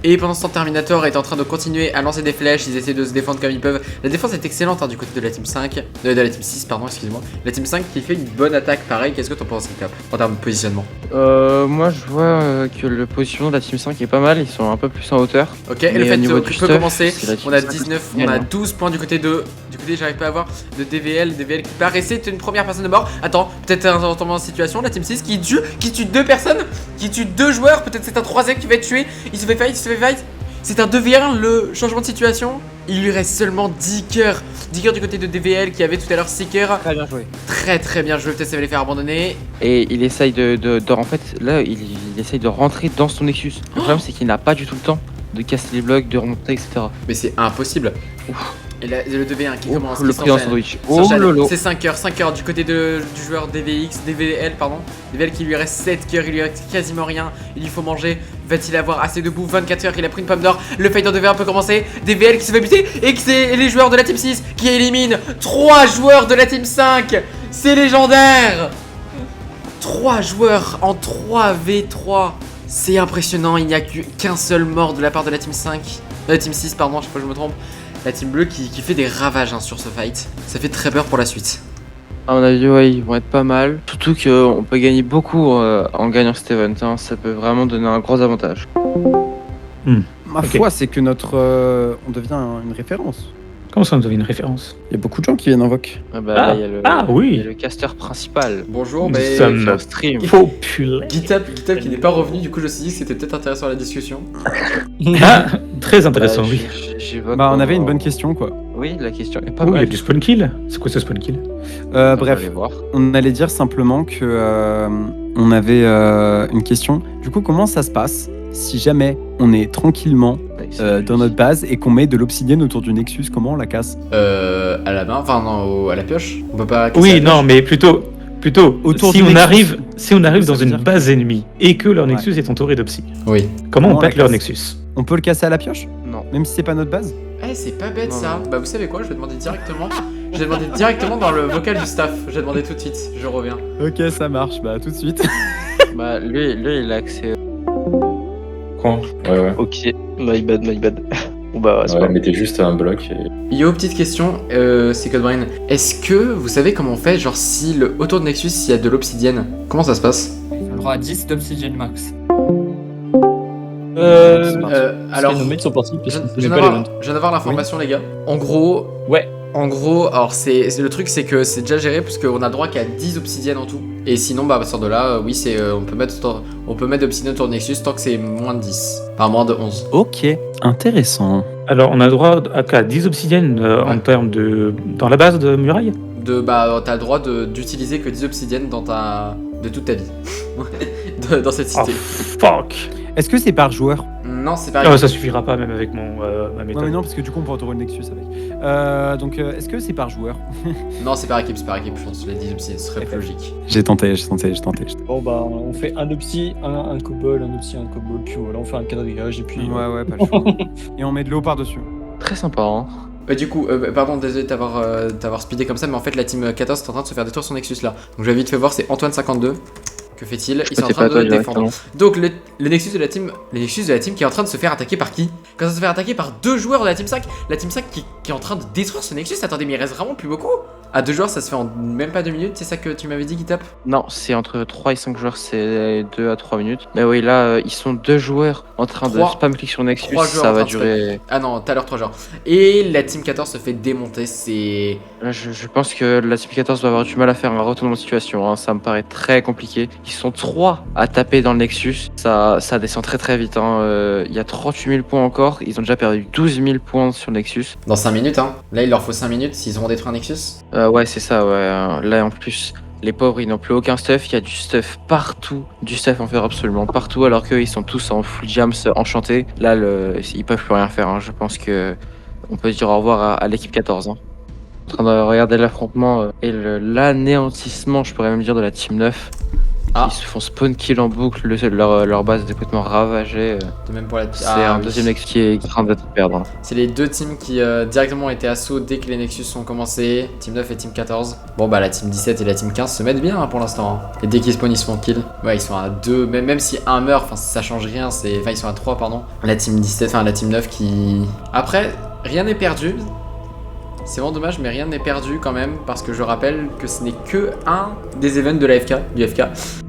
Et pendant ce temps, Terminator est en train de continuer à lancer des flèches. Ils essaient de se défendre comme ils peuvent. La défense est excellente hein, du côté de la team 5. De la team 6, pardon, excuse-moi. La team 5 qui fait une bonne attaque pareil. Qu'est-ce que t'en penses, Gitap, en termes de positionnement? Moi je vois que le positionnement de la team 5 est pas mal. Ils sont un peu plus en hauteur. Ok, et le fait que peut commencer. On a 5 19, on a 12 points du côté de. Du côté, j'arrive pas à voir. De DVL qui paraissait être une première personne de mort. Attends, peut-être un retournement de situation. La team 6 qui tue 2 personnes. Qui tue 2 joueurs. Peut-être c'est un 3ème qui va être tué. Il se fait fight. C'est un 2v1 le changement de situation. Il lui reste seulement 10 cœurs. 10 cœurs du côté de DVL qui avait tout à l'heure 6 cœurs. Très bien joué. Très bien joué. Peut-être ça va les faire abandonner. Et il essaye en fait, là, il essaye de rentrer dans son Nexus. Le problème, c'est qu'il n'a pas du tout le temps de casser les blocs, de remonter, etc. Mais c'est impossible. Ouf. Et là, le 2v1 qui commence. Le prix en sandwich. Oh lolo. C'est 5 cœurs du côté du joueur DVL, pardon. DVL qui lui reste 7 cœurs, il lui reste quasiment rien. Il lui faut manger. Va-t-il avoir assez de bouffe? 24 heures, il a pris une pomme d'or. Le fight en 2v1 peut commencer. DVL qui se fait buter. Et que c'est les joueurs de la team 6 qui éliminent 3 joueurs de la team 5. C'est légendaire. 3 joueurs en 3v3. C'est impressionnant. Il n'y a qu'un seul mort de la part de la team 5. De la team 6, pardon, je sais pas, je me trompe. La team bleue qui fait des ravages hein, sur ce fight. Ça fait très peur pour la suite. À mon avis, ouais, ils vont être pas mal. Surtout qu'on peut gagner beaucoup en gagnant cet event. Hein. Ça peut vraiment donner un gros avantage. Ma foi, c'est que on devient une référence. Comment ça, on devient une référence? Il y a beaucoup de gens qui viennent en voc. Là, il y a le caster principal. Bonjour, Nous mais sommes stream. populaires. Gitap qui n'est pas revenu, du coup je me suis dit que c'était peut-être intéressant la discussion. Ah, très intéressant, oui. On avait une bonne question, quoi. Oui, la question est pas Oh, il y a mal. du spawn kill. C'est quoi ce spawn kill? On va Bref, aller voir. on allait dire simplement que on avait une question. Du coup, comment ça se passe si jamais on est tranquillement dans notre base et qu'on met de l'obsidienne autour du Nexus? Comment on la casse? À la main, enfin non, à la pioche. On peut pas. casser Oui, la pioche. non, mais plutôt Autour si du on Nexus. arrive Ça dans veut une dire- base ennemie et que leur Nexus est entouré d'Opsy, Oui. comment Comment on la pète leur casse Nexus? On peut le casser à la pioche? Non. Même si c'est pas notre base? Eh, c'est pas bête Non, ça. non. Bah, vous savez quoi, je vais demander directement. Je vais demander directement dans le vocal du staff. Je vais demander tout de suite. Je reviens. Ok, ça marche. Bah, tout de suite. Bah, lui, il a accès. Quoi? Ouais. Ok, my bad. Bon bah, c'est Ouais, pas mettez juste un bloc et... Yo, petite question, c'est Codebrain. Est-ce que vous savez comment on fait, genre si autour de Nexus, s'il y a de l'obsidienne, comment ça se passe? On a le droit à 10 d'obsidienne max. Alors, nos mates sont partis parce je qu'ils je faisaient viens pas d'avoir l'event. je viens d'avoir l'information, les gars. En gros, Ouais. alors le truc c'est que c'est déjà géré parce qu'on a le droit qu'à 10 obsidiennes en tout. Et sinon, bah à partir de là, oui, c'est on peut mettre d'obsidienne autour de Nexus tant que c'est moins de 10. Enfin, moins de 11. Ok, intéressant. Alors, on a le droit à 10 obsidiennes en termes de. Dans la base de muraille? T'as le droit d'utiliser que 10 obsidiennes de toute ta vie. Dans cette Oh, cité. fuck! Ah, Est-ce que c'est par joueur? Non, c'est pas Non, ça suffira pas, même avec ma Non, méthode. mais non, parce que du coup, on peut entourer le Nexus avec. Donc, est-ce que c'est par joueur? Non, c'est par équipe, je pense. Les 10 obsidiennes, ce serait plus logique. J'ai tenté. Bon bah on fait un opsi, un cobble, un opsi, un cobble, puis voilà, on fait un quadrillage et puis. Ouais, pas le choix. Et on met de l'eau par-dessus. Très sympa, hein. Du coup, pardon, désolé de t'avoir speedé comme ça, mais en fait, la team 14 est en train de se faire détruire son Nexus là. Donc, je vais vite fait voir, c'est Antoine52. Que fait-il? Ils sont en C'est train pas toi de défendre. directement. Donc, le Nexus de la team qui est en train de se faire attaquer par qui? Quand ça se fait attaquer par 2 joueurs de la team 5, la team 5 qui est en train de détruire ce Nexus. Attendez, mais il reste vraiment plus beaucoup. À 2 joueurs, ça se fait en même pas 2 minutes, c'est ça que tu m'avais dit qui tape? Non, c'est entre 3 et 5 joueurs, c'est 2 à 3 minutes. Mais oui, là, ils sont 2 joueurs en train de 3 spam click sur Nexus, 3 joueurs ça en va train de se durer. Ah non, tout à l'heure 3 joueurs. Et la team 14 se fait démonter, c'est. Là, je pense que la Team 14 va avoir du mal à faire un retournement de situation, hein. Ça me paraît très compliqué. Ils sont 3 à taper dans le Nexus, ça descend très vite, hein. Il y a 38 000 points encore, ils ont déjà perdu 12 000 points sur le Nexus. Dans 5 minutes, hein. Là, il leur faut 5 minutes s'ils auront détruit un Nexus. Ouais, c'est ça, ouais. Là, en plus, les pauvres, ils n'ont plus aucun stuff. Il y a du stuff partout. Du stuff en faire absolument partout. Alors qu'eux, ils sont tous en full jams enchantés. Là, ils peuvent plus rien faire, hein. Je pense que on peut dire au revoir à l'équipe 14. Hein. En train de regarder l'affrontement et l'anéantissement, je pourrais même dire, de la Team 9. Ah. Ils se font spawn kill en boucle. Leur base est complètement ravagée. De même pour la C'est un oui. deuxième Nexus qui est en train d'être perdre. Hein. C'est les deux teams qui directement ont été assaut dès que les Nexus ont commencé. Team 9 et Team 14. Bon bah la Team 17 et la Team 15 se mettent bien hein, pour l'instant. Hein. Et dès qu'ils spawnent ils se font kill. Ouais ils sont à 2. Même si un meurt, enfin ça change rien. Enfin ils sont à 3 pardon. La Team 17, enfin la Team 9 qui... Après rien n'est perdu. C'est vraiment dommage mais rien n'est perdu quand même. Parce que je rappelle que ce n'est que un des events de l'AFK, du FK.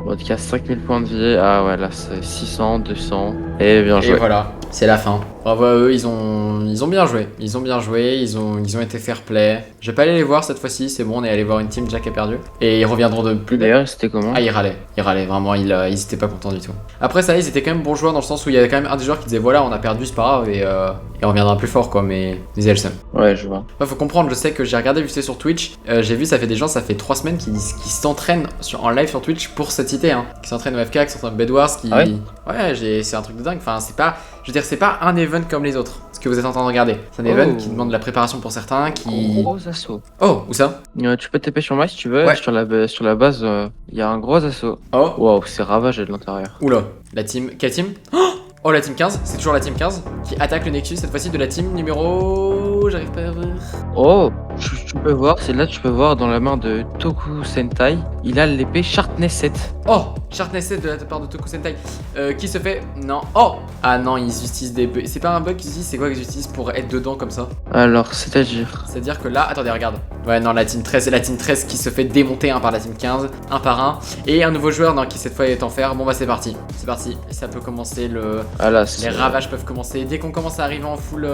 En tout cas, 5000 points de vie. Ah ouais, là c'est 600, 200. Et bien joué. Et voilà, c'est la fin. Bravo à eux, ils ont bien joué. Ils ont bien joué, ils ont été fair play. Je vais pas aller les voir cette fois-ci, c'est bon, on est allé voir une team déjà qui a perdu. Et ils reviendront de plus belle. D'ailleurs, c'était comment? Ah, ils râlaient, vraiment, ils étaient pas contents du tout. Après ça, ils étaient quand même bons joueurs dans le sens où il y avait quand même un des joueurs qui disait voilà, on a perdu, c'est pas grave, et on reviendra plus fort quoi, mais ils avaient le seum. Ouais, je vois. Faut comprendre, je sais que j'ai regardé vite fait sur Twitch, j'ai vu ça fait 3 semaines qui s'entraînent en live sur Twitch pour cette cité, hein. Qui s'entraînent au FK, qui s'entraînent au Bed Wars, qui... Ah ouais, c'est un truc de dingue, enfin c'est pas... Je veux dire, c'est pas un event comme les autres, ce que vous êtes en train de regarder. C'est un event qui demande de la préparation pour certains, qui... Gros assaut. Oh, où ça? Tu peux taper sur moi si tu veux. Ouais. Sur la base, il y a un gros assaut. Oh. Wow, c'est ravagé de l'intérieur. Oula, la team... Quelle team? Oh, la team 15, c'est toujours la team 15 qui attaque le Nexus, cette fois-ci de la team numéro... J'arrive pas à voir... Oh, tu peux voir, c'est là tu peux voir dans la main de Toku Sentai, il a l'épée Sharpness 7. Oh, Sharpness 7 de la part de Toku Sentai, qui se fait... Non, oh. Ah non, ils utilisent des bugs. C'est pas un bug qu'ils utilisent, c'est quoi qu'ils utilisent pour être dedans comme ça? Alors, c'est-à-dire... C'est-à-dire que là, attendez, regarde. Ouais, non, la team 13, c'est la team 13 qui se fait démonter par la team 15, un par un. Et un nouveau joueur qui cette fois est en fer. Bon bah c'est parti, ça peut commencer Ah là, les ravages peuvent commencer. Dès qu'on commence à arriver en full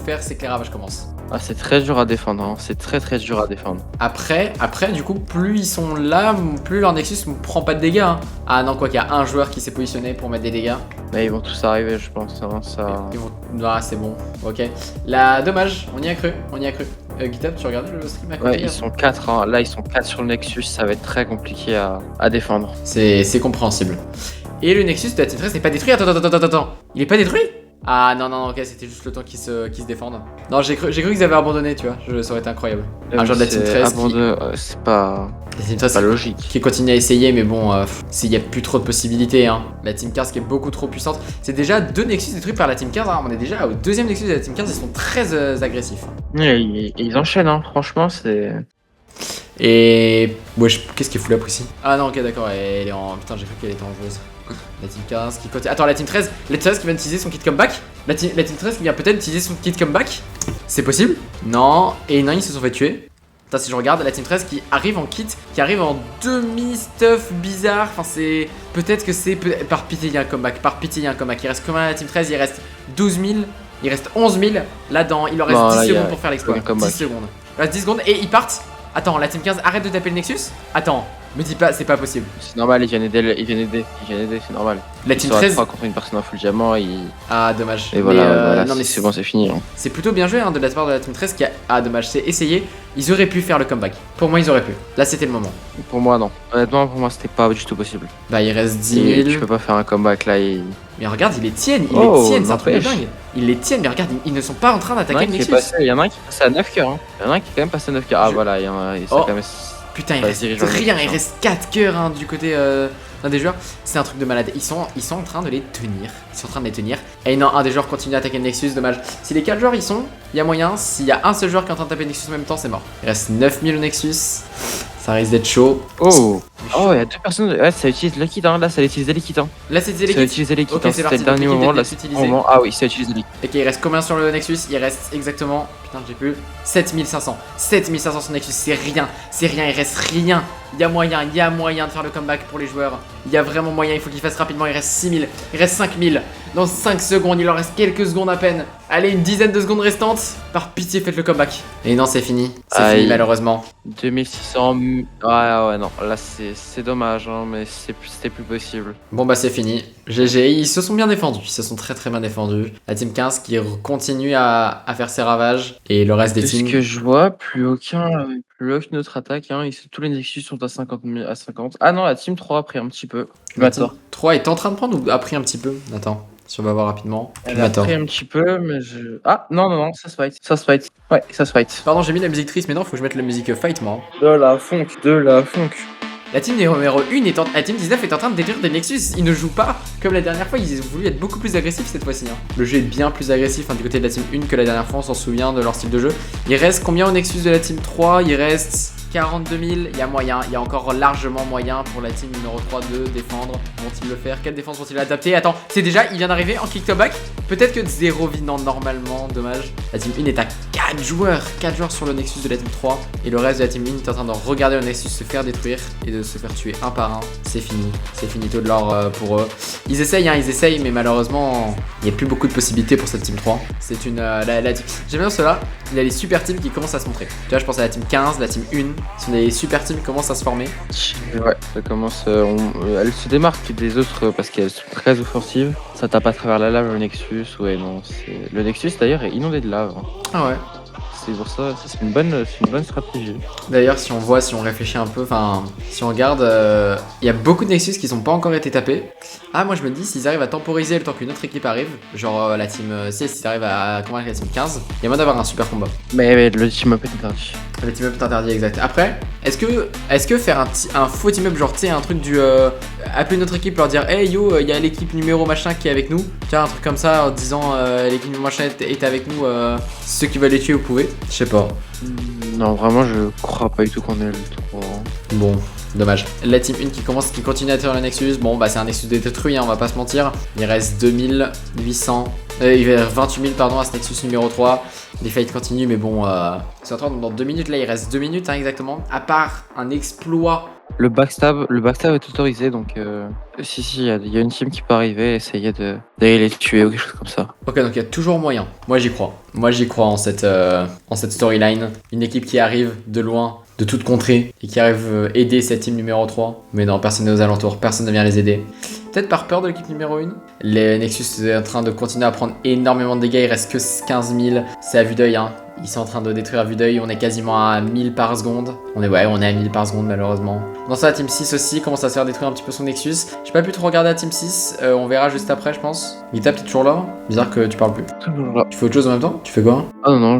fer, c'est que les ravages commencent. commence. Ah, c'est très dur à défendre, hein. C'est très dur à défendre. Après, du coup, plus ils sont là, plus leur Nexus ne prend pas de dégâts. Hein. Ah non, quoi qu'il y a un joueur qui s'est positionné pour mettre des dégâts. Mais ils vont tous arriver, je pense. Hein, ça... Ils vont... Ah, c'est bon, ok. Là, dommage, on y a cru. Guitap, tu regardais le stream à côté? Ouais, ils sont 4, hein. Là ils sont 4 sur le Nexus, ça va être très compliqué à défendre. C'est compréhensible. Et le Nexus de la Team 13 n'est pas détruit. Attends. Il est pas détruit? Ah non, ok, c'était juste le temps qu'ils se défendent. Non, j'ai cru qu'ils avaient abandonné, tu vois. Ça aurait été incroyable. Un genre de la Team 13 c'est pas... La Team 13 pas logique. Qui continue à essayer, mais bon, il y a plus trop de possibilités. Hein. La Team 15 qui est beaucoup trop puissante. C'est déjà 2 Nexus détruits par la Team 15. Hein. On est déjà au 2ème Nexus de la Team 15. Ils sont très agressifs. Ouais, ils enchaînent, hein. Franchement, c'est... Et... Wesh, qu'est-ce qu'il fout là, ici? Ah non, ok, d'accord, elle est en... Putain, j'ai cru qu'elle était en joueuse. La Team 15 qui continue... Attends, la Team 13 qui vient d'utiliser son kit comeback. La team 13 qui vient peut-être d'utiliser son kit comeback. C'est possible? Non. Et non, ils se sont fait tuer. Attends, si je regarde, la Team 13 qui arrive en kit, qui arrive en demi-stuff bizarre. Enfin, c'est... Peut-être que c'est... Par pitié, il y a un comeback. Il reste combien à la Team 13? Il reste 12 000. Il reste 11 000. Là-dedans, il leur reste 10 secondes pour faire l'exploit. 10 secondes. Il reste 10 secondes et ils partent. Attends, la Team 15 arrête de taper le Nexus. Attends, me dis pas, c'est pas possible. C'est normal, ils viennent aider, c'est normal. La Team 13 contre une personne en full diamant, Ah, dommage. Et voilà, non, mais c'est bon, c'est fini. Hein. C'est plutôt bien joué hein, de la part de la Team 13 qui a... Ah, dommage, c'est essayé. Ils auraient pu faire le comeback. Pour moi, ils auraient pu. Là, c'était le moment. Pour moi, non. Honnêtement, pour moi, c'était pas du tout possible. Bah, il reste 10 000. Tu peux pas faire un comeback là. Mais regarde, ils les tiennent, c'est un truc de dingue. Ils les tiennent, mais regarde, ils ne sont pas en train d'attaquer le Nexus. Il y en a un qui est passé à 9 cœurs. Hein. Il y en a un qui est quand même passé à 9 cœurs. Ah, voilà, il y en a. Quand même... Putain, il reste rien, il reste 4 cœurs hein, du côté d'un des joueurs. C'est un truc de malade. Ils sont en train de les tenir. Et non, un des joueurs continue à attaquer le Nexus, dommage. Si les 4 joueurs ils sont, il y a moyen. S'il y a un seul joueur qui est en train de taper le Nexus en même temps, c'est mort. Il reste 9000 au Nexus. Ça risque d'être chaud. Oh, il y a 2 personnes. Ouais, ça utilise le kit. Hein. Là, ça utilise les kits. Hein. Là, c'est utilisé les kits. Okay, c'était le dernier moment. Là, ah oui, ça utilise les kits. Ok, il reste combien sur le Nexus? Il reste exactement. Putain, j'ai plus. 7500. 7500 sur Nexus, c'est rien. Il reste rien. Il y a moyen de faire le comeback pour les joueurs. Il y a vraiment moyen, il faut qu'ils fassent rapidement. Il reste 6000, il reste 5000. Dans 5 secondes, il leur reste quelques secondes à peine. Allez, une dizaine de secondes restantes. Par pitié, faites le comeback. Et non, c'est fini. C'est fini, malheureusement. 2600. Ouais, non. Là, c'est dommage, hein, mais c'était plus possible. Bon, bah, c'est fini. GG, ils se sont bien défendus. Ils se sont très bien défendus. La Team 15 qui continue à faire ses ravages. Et le reste des teams. Ce que je vois, plus aucune autre attaque. Hein. Tous les Nexus sont à 50. Ah non, la Team 3 a pris un petit peu. La Team 3 est en train de prendre ou a pris un petit peu? Attends, si on va voir rapidement. Elle a pris un petit peu, mais je... Ah, non, ça se fight. Ouais, ça se fight. Pardon, j'ai mis la musique triste, mais non, faut que je mette la musique fight, moi. De la funk. La team numéro 1 la team 19 est en train de détruire des Nexus. Ils ne jouent pas comme la dernière fois. Ils ont voulu être beaucoup plus agressifs cette fois-ci. Hein. Le jeu est bien plus agressif du côté de la team 1 que la dernière fois. On s'en souvient de leur style de jeu. Il reste combien au Nexus de la team 3? Il reste 42 000. Il y a moyen. Il y a encore largement moyen pour la team numéro 3 de défendre. Vont-ils le faire? Quelle défense vont-ils adapter? Attends, c'est déjà, il vient d'arriver en kick to back. Peut-être que 0 vie, non, normalement. Dommage. La team 1 est à 4 joueurs. 4 joueurs sur le Nexus de la team 3. Et le reste de la team 1 est en train de regarder le Nexus se faire détruire et de se faire tuer un par un. C'est fini. C'est finito de l'or pour eux. Ils essayent, mais malheureusement, il n'y a plus beaucoup de possibilités pour cette team 3. C'est une. J'aime bien cela. Il y a les super teams qui commencent à se montrer. Tu vois, je pense à la team 15, la team 1. Ce sont des super teams qui commencent à se former. Ouais, ça commence. Elles se démarquent des autres parce qu'elles sont très offensives. Ça tape à travers la lave le Nexus. Ouais, non. Le Nexus d'ailleurs est inondé de lave. Ah ouais. C'est pour ça, c'est une bonne stratégie. D'ailleurs, si on réfléchit un peu, si on regarde, il y a beaucoup de Nexus qui sont pas encore été tapés. Ah, moi je me dis, s'ils arrivent à temporiser le temps qu'une autre équipe arrive, genre la team 6, s'ils arrivent à convaincre la team 15, il y a moyen d'avoir un super combat. Mais le team-up est interdit. Le team-up est interdit, exact. Après, est-ce que faire un faux team-up, genre tu sais, un truc du. Appeler notre équipe, leur dire, hey yo, il y a l'équipe numéro machin qui est avec nous. Tu vois, un truc comme ça en disant, l'équipe numéro machin est avec nous, ceux qui veulent les tuer, vous pouvez. Je sais pas. Non, vraiment, je crois pas du tout qu'on est le 3. Bon, dommage. La team 1 qui continue à tirer le Nexus. Bon, bah, c'est un Nexus détruit, hein, on va pas se mentir. Il reste 2800. Il va y avoir 28 000, pardon, à ce Nexus numéro 3. Les fights continuent, mais bon, c'est en train dans 2 minutes. Là, il reste 2 minutes, hein, exactement. À part un exploit Le backstab est autorisé, donc si, il y a une team qui peut arriver et essayer d'aller les tuer ou quelque chose comme ça. Ok, donc il y a toujours moyen. Moi j'y crois. Moi j'y crois en cette storyline. Une équipe qui arrive de loin, de toute contrée, et qui arrive aider cette team numéro 3. Mais non, personne n'est aux alentours, personne ne vient les aider. Peut-être par peur de l'équipe numéro 1. Les Nexus est en train de continuer à prendre énormément de dégâts, il reste que 15 000. C'est à vue d'œil, hein. Ils sont en train de détruire à vue d'œil, on est quasiment à 1000 par seconde. On est à 1000 par seconde malheureusement. Dans ça, la Team 6 aussi commence à se faire détruire un petit peu son Nexus. J'ai pas pu trop regarder la Team 6, on verra juste après je pense. Guita, t'es toujours là? Bizarre que tu parles plus. Toujours là. Tu fais autre chose en même temps? Tu fais quoi? Ah non,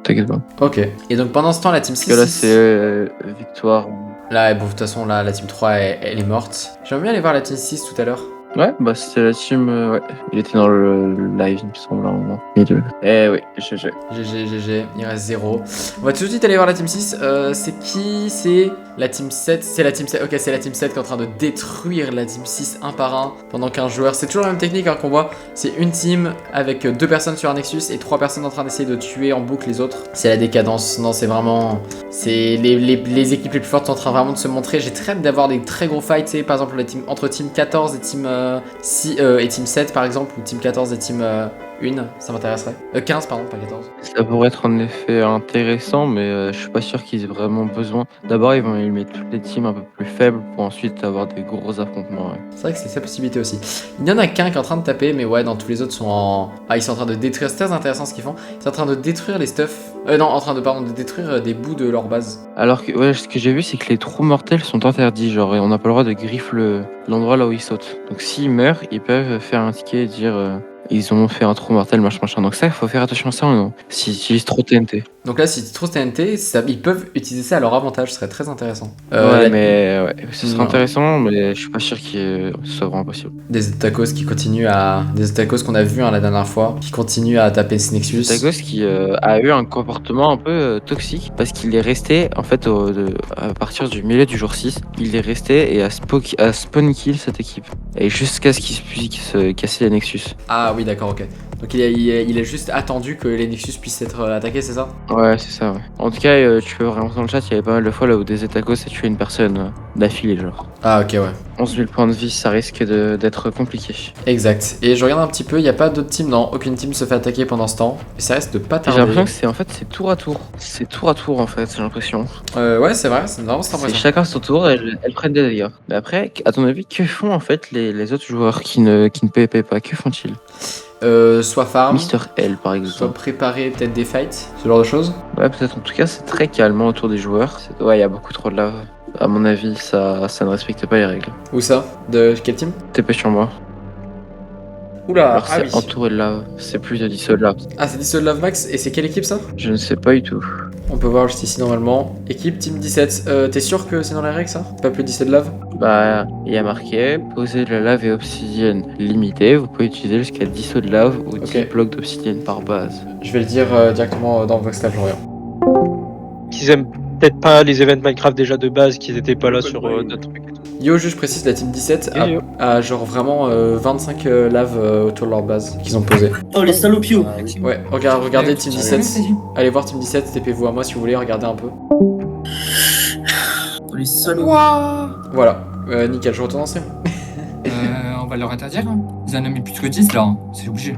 t'inquiète pas. Ok. Et donc pendant ce temps, la Team 6... Parce que là, c'est victoire. Là, bon, de toute façon, là, la Team 3, elle est morte. J'aimerais bien aller voir la Team 6 tout à l'heure. Ouais, bah c'était la team, ouais. Il était dans le live, il me semble, à un moment. Les deux. Eh oui, GG. GG, il reste 0. On va tout de suite aller voir la Team 6. C'est qui? C'est la Team 7. C'est la Team 7. Ok, c'est la Team 7 qui est en train de détruire la Team 6 un par un pendant 15 joueurs. C'est toujours la même technique hein, qu'on voit. C'est une team avec 2 personnes sur un Nexus et 3 personnes en train d'essayer de tuer en boucle les autres. C'est la décadence. Non, c'est vraiment... C'est les équipes les plus fortes sont en train vraiment de se montrer. J'ai très hâte d'avoir des très gros fights. Par exemple, entre Team 14 et Team... et Team 7 par exemple, ou Team 14 et Team 1, ça m'intéresserait. 15 pardon, pas 14. Ça pourrait être en effet intéressant, mais je suis pas sûr qu'ils aient vraiment besoin. D'abord, ils vont mettre toutes les teams un peu plus faibles pour ensuite avoir des gros affrontements. Ouais. C'est vrai que c'est sa possibilité aussi. Il y en a qu'un qui est en train de taper, mais ouais, dans tous les autres sont en... Ah, ils sont en train de détruire, c'est très intéressant ce qu'ils font. Ils sont en train de détruire les stuff... de détruire des bouts de leur base. Alors que, ouais, ce que j'ai vu, c'est que les trous mortels sont interdits, genre, et on n'a pas le droit de griffer l'endroit là où ils sautent. Donc s'ils meurent, ils peuvent faire un ticket et dire... Ils ont fait un trou mortel, machin. Donc ça, il faut faire attention à ça ou non. S'ils utilisent trop TNT. Donc là, s'ils utilisent trop TNT, ils peuvent utiliser ça à leur avantage, ce serait très intéressant. Ouais, ce serait intéressant, mais je suis pas sûr que ce soit vraiment possible. Des Tacos qui continuent à... Des Tacos qu'on a vu la dernière fois, qui continuent à taper ce Nexus. Tacos qui a eu un comportement un peu toxique, parce qu'il est resté, en fait, à partir du milieu du jour 6, il est resté et a spawn kill cette équipe. Et jusqu'à ce qu'il puisse se casser les Nexus. Ah oui, d'accord, ok. Donc il a juste attendu que les Nexus puissent être attaqués, c'est ça? Ouais, c'est ça, ouais. En tout cas, tu peux vraiment dans le chat, il y avait pas mal de fois là où des Tacos a tué une personne d'affilée, genre. Ah ok, ouais. 11 000 points de vie, ça risque d'être compliqué. Exact. Et je regarde un petit peu, il n'y a pas d'autres teams, non. Aucune team se fait attaquer pendant ce temps. Et ça reste de pas tarder. J'ai l'impression que c'est tour à tour. C'est tour à tour en fait, j'ai l'impression. Ouais, c'est vrai, c'est vraiment cette C'est impression. chacun son tour, elles prennent des dégâts. Mais après, à ton avis, que font en fait les autres joueurs qui ne PvP pas? Que font-ils? Soit farm, Mister L par exemple. soit préparer peut-être des fights, ce genre de choses. Ouais, peut-être. En tout cas, c'est très calme autour des joueurs. Ouais, il y a beaucoup trop de lave. À mon avis, ça ne respecte pas les règles. Où ça? De quel team? TP sur moi. Oula, Alors c'est entouré de lave. C'est plus de 10 sauts de lave. Ah, c'est 10 de lave max. Et c'est quelle équipe ça? Je ne sais pas du tout. On peut voir juste ici normalement. Équipe Team 17. T'es sûr que c'est dans les règles ça? Pas plus 17 de lave? Bah, il y a marqué poser de la lave et obsidienne limitée. Vous pouvez utiliser jusqu'à 10 sauts de lave ou 10 blocs d'obsidienne par base. Je vais le dire directement dans Voxlab, je regarde. Qu'ils aiment peut-être pas les events Minecraft déjà de base, qu'ils étaient pas là sur d'autres trucs. Yo, je précise, la Team 17 a genre vraiment 25 laves autour de leur base qu'ils ont posé. Oh les salopios. Ouais, regardez Team 17. Allez voir Team 17, TP-vous à moi si vous voulez, regardez un peu. Oh les salauds. Voilà, nickel, je retourne en stream. On va leur interdire. Ils en ont mis plus que 10 là, c'est obligé.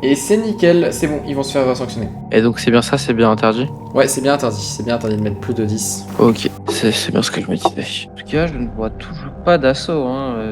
Et c'est nickel, c'est bon, ils vont se faire sanctionner. Et donc c'est bien ça, c'est bien interdit? Ouais, c'est bien interdit de mettre plus de 10. Ok, c'est bien ce que je me disais. En tout cas, je ne vois toujours pas d'assaut.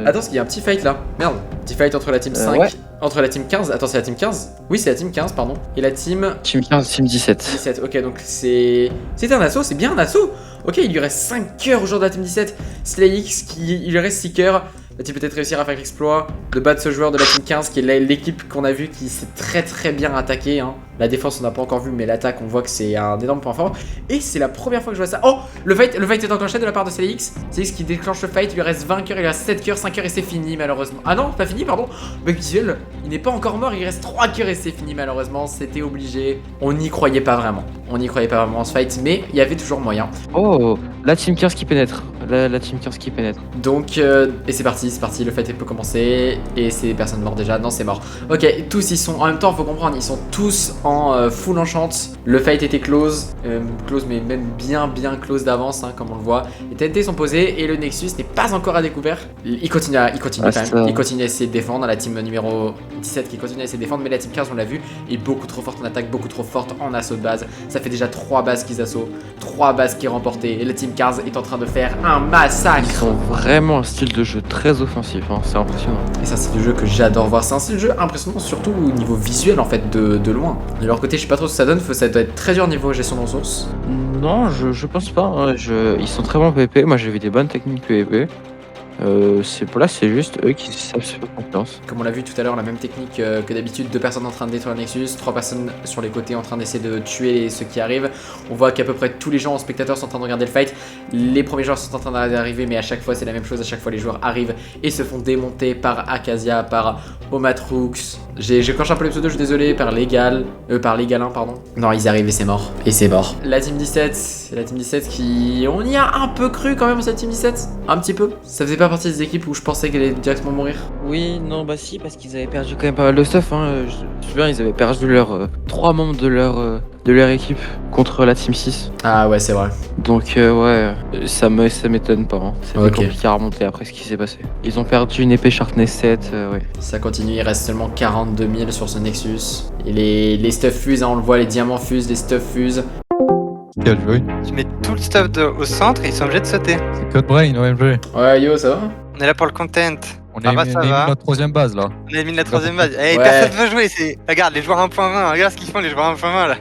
Attends, parce qu'il y a un petit fight là. Merde, petit fight entre la team 5, entre la team 15. Attends, c'est la team 15? Oui, c'est la team 15, pardon. Et la team... Team 15, team 17. 17, ok, donc c'est un assaut, c'est bien un assaut. Ok, il lui reste 5 cœurs au jour de la team 17. Slayx, il lui reste 6 cœurs. Va-t-il peut-être réussir à faire l'exploit de battre ce joueur de la team 15 qui est l'équipe qu'on a vu qui s'est très bien attaqué hein. La défense on n'a pas encore vu mais l'attaque on voit que c'est un énorme point fort. Et c'est la première fois que je vois ça. Oh, le fight est enclenché de la part de Slayx. Slayx qui déclenche le fight, il lui reste 20 cœurs, il lui reste 7 cœurs, 5 cœurs et c'est fini malheureusement. Ah non, pas fini pardon. Bug visuel, il n'est pas encore mort, il reste 3 cœurs et c'est fini malheureusement. C'était obligé, on n'y croyait pas vraiment. On n'y croyait pas vraiment en ce fight mais il y avait toujours moyen. Oh, la team 15 qui pénètre. la team 15 qui pénètre. Donc, et c'est parti, le fight peut commencer. Et c'est personne mort déjà, non c'est mort. Ok, tous ils sont, en même temps faut comprendre, ils sont tous en full enchant. Le fight était close mais même bien close d'avance hein, comme on le voit. Les TNT sont posés et le Nexus n'est pas encore à découvert. Il continue quand même, il continue à essayer de défendre, la team numéro 17 qui continue à essayer de défendre, mais la team 15 on l'a vu est beaucoup trop forte en attaque, beaucoup trop forte en assaut de base. Ça fait déjà 3 bases qu'ils assaut, 3 bases qui remportées et la team 15 est en train de faire un massacre. Ils ont vraiment un style de jeu très offensif, hein, c'est impressionnant. Et c'est un style de jeu que j'adore voir, c'est un style de jeu impressionnant surtout au niveau visuel en fait de loin. De leur côté je sais pas trop ce que ça donne, ça doit être très dur niveau gestion de ressources. Non, je pense pas, hein. Ils sont très bons PvP, moi j'ai vu des bonnes techniques PvP. C'est juste eux qui savent se faire confiance. Comme on l'a vu tout à l'heure, la même technique que d'habitude, 2 personnes en train de détruire le Nexus, 3 personnes sur les côtés en train d'essayer de tuer ceux qui arrivent. On voit qu'à peu près tous les gens, spectateurs, sont en train de regarder le fight. Les premiers joueurs sont en train d'arriver, mais à chaque fois c'est la même chose, à chaque fois les joueurs arrivent et se font démonter par Acacia, par Omatrux. J'écorche un peu les pseudos, je suis désolé, par Légalin, pardon. Non, ils arrivent et c'est mort. Et c'est mort. La team 17 qui... On y a un peu cru quand même cette team 17. Un petit peu. Ça faisait pas partie des équipes où je pensais qu'elle allait directement mourir. Oui, non, bah si, parce qu'ils avaient perdu quand même pas mal de stuff. Hein. Je me souviens, ils avaient perdu 3 membres de leur équipe contre la team 6. Ah ouais, c'est vrai. Donc ouais, ça m'étonne pas. Hein. C'est compliqué à remonter après ce qui s'est passé. Ils ont perdu une épée Sharpness 7, ouais. Ça continue, il reste seulement 42 000 sur ce Nexus. Et les stuff fusent, hein, on le voit, les diamants fusent, les stuff fusent. Tu mets tout le stuff au centre et ils sont obligés de sauter. C'est Codebrain, OMG. Ouais, yo, ça va? On est là pour le content. On a mis notre 3ème base là. On a mis la 3ème base. Ouais. Personne veut jouer. Regarde les joueurs 1.20. Regarde ce qu'ils font les joueurs 1.20 là.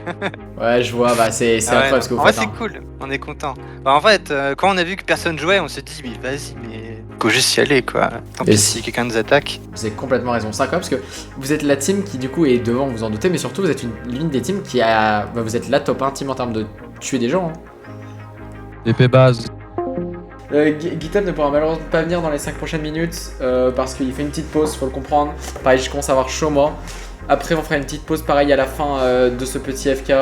Ouais, je vois. Bah c'est incroyable ce que vous faites. En vrai, c'est cool. On est content. Bah, en fait, quand on a vu que personne jouait, on se dit, mais vas-y, mais faut juste y aller quoi. Tant pis si quelqu'un nous attaque. Vous avez complètement raison. C'est incroyable parce que vous êtes la team qui du coup est devant, vous en doutez, mais surtout vous êtes l'une des teams qui a. Bah, vous êtes la top 1 team en termes de tuer des gens. Hein. Épée base. Guitap ne pourra malheureusement pas venir dans les 5 prochaines minutes parce qu'il fait une petite pause, faut le comprendre. Pareil, je commence à avoir chaud moi. Après, on fera une petite pause pareil à la fin de ce petit FK.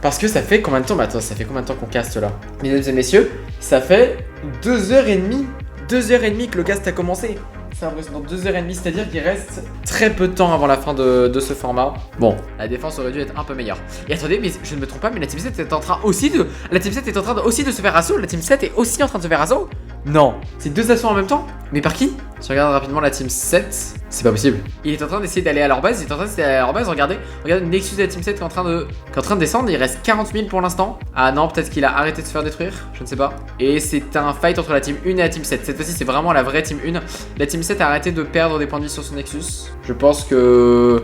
Parce que ça fait combien de temps? Bah attends, ça fait combien de temps qu'on caste là? Mesdames et messieurs, ça fait 2h30. 2h30 que le cast a commencé. C'est impressionnant, 2h30, c'est-à-dire qu'il reste très peu de temps avant la fin de ce format. Bon, la défense aurait dû être un peu meilleure. Et attendez, mais je ne me trompe pas, mais la Team 7 est en train aussi de... La Team 7 est en train aussi de se faire assaut. La Team 7 est aussi en train de se faire assaut. Non, c'est 2 assauts en même temps? Mais par qui? Si on regarde rapidement la Team 7, c'est pas possible. Il est en train d'essayer d'aller à leur base, regardez le Nexus de la Team 7 qui est en train de descendre, il reste 40 000 pour l'instant. Ah non, peut-être qu'il a arrêté de se faire détruire, je ne sais pas. Et c'est un fight entre la Team 1 et la Team 7. Cette fois-ci, c'est vraiment la vraie Team 1. La Team 7 a arrêté de perdre des points de vie sur son Nexus. Je pense que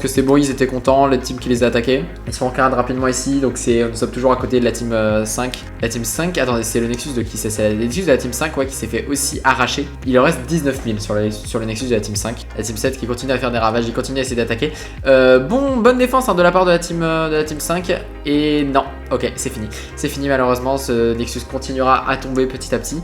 c'est bon, ils étaient contents, la team qui les a attaqués. Ils sont en regarde rapidement ici, donc nous sommes toujours à côté de la Team 5. La Team 5, attendez, c'est le Nexus de qui? C'est le Nexus de la Team 5, ouais, qui s'est fait aussi arracher. Il en reste 19 000 sur le Nexus de la Team 5. La Team 7 qui continue à faire des ravages, il continue à essayer d'attaquer. Bonne défense hein, de la part de la Team 5. Et non, ok, c'est fini. C'est fini malheureusement, ce Nexus continuera à tomber petit à petit.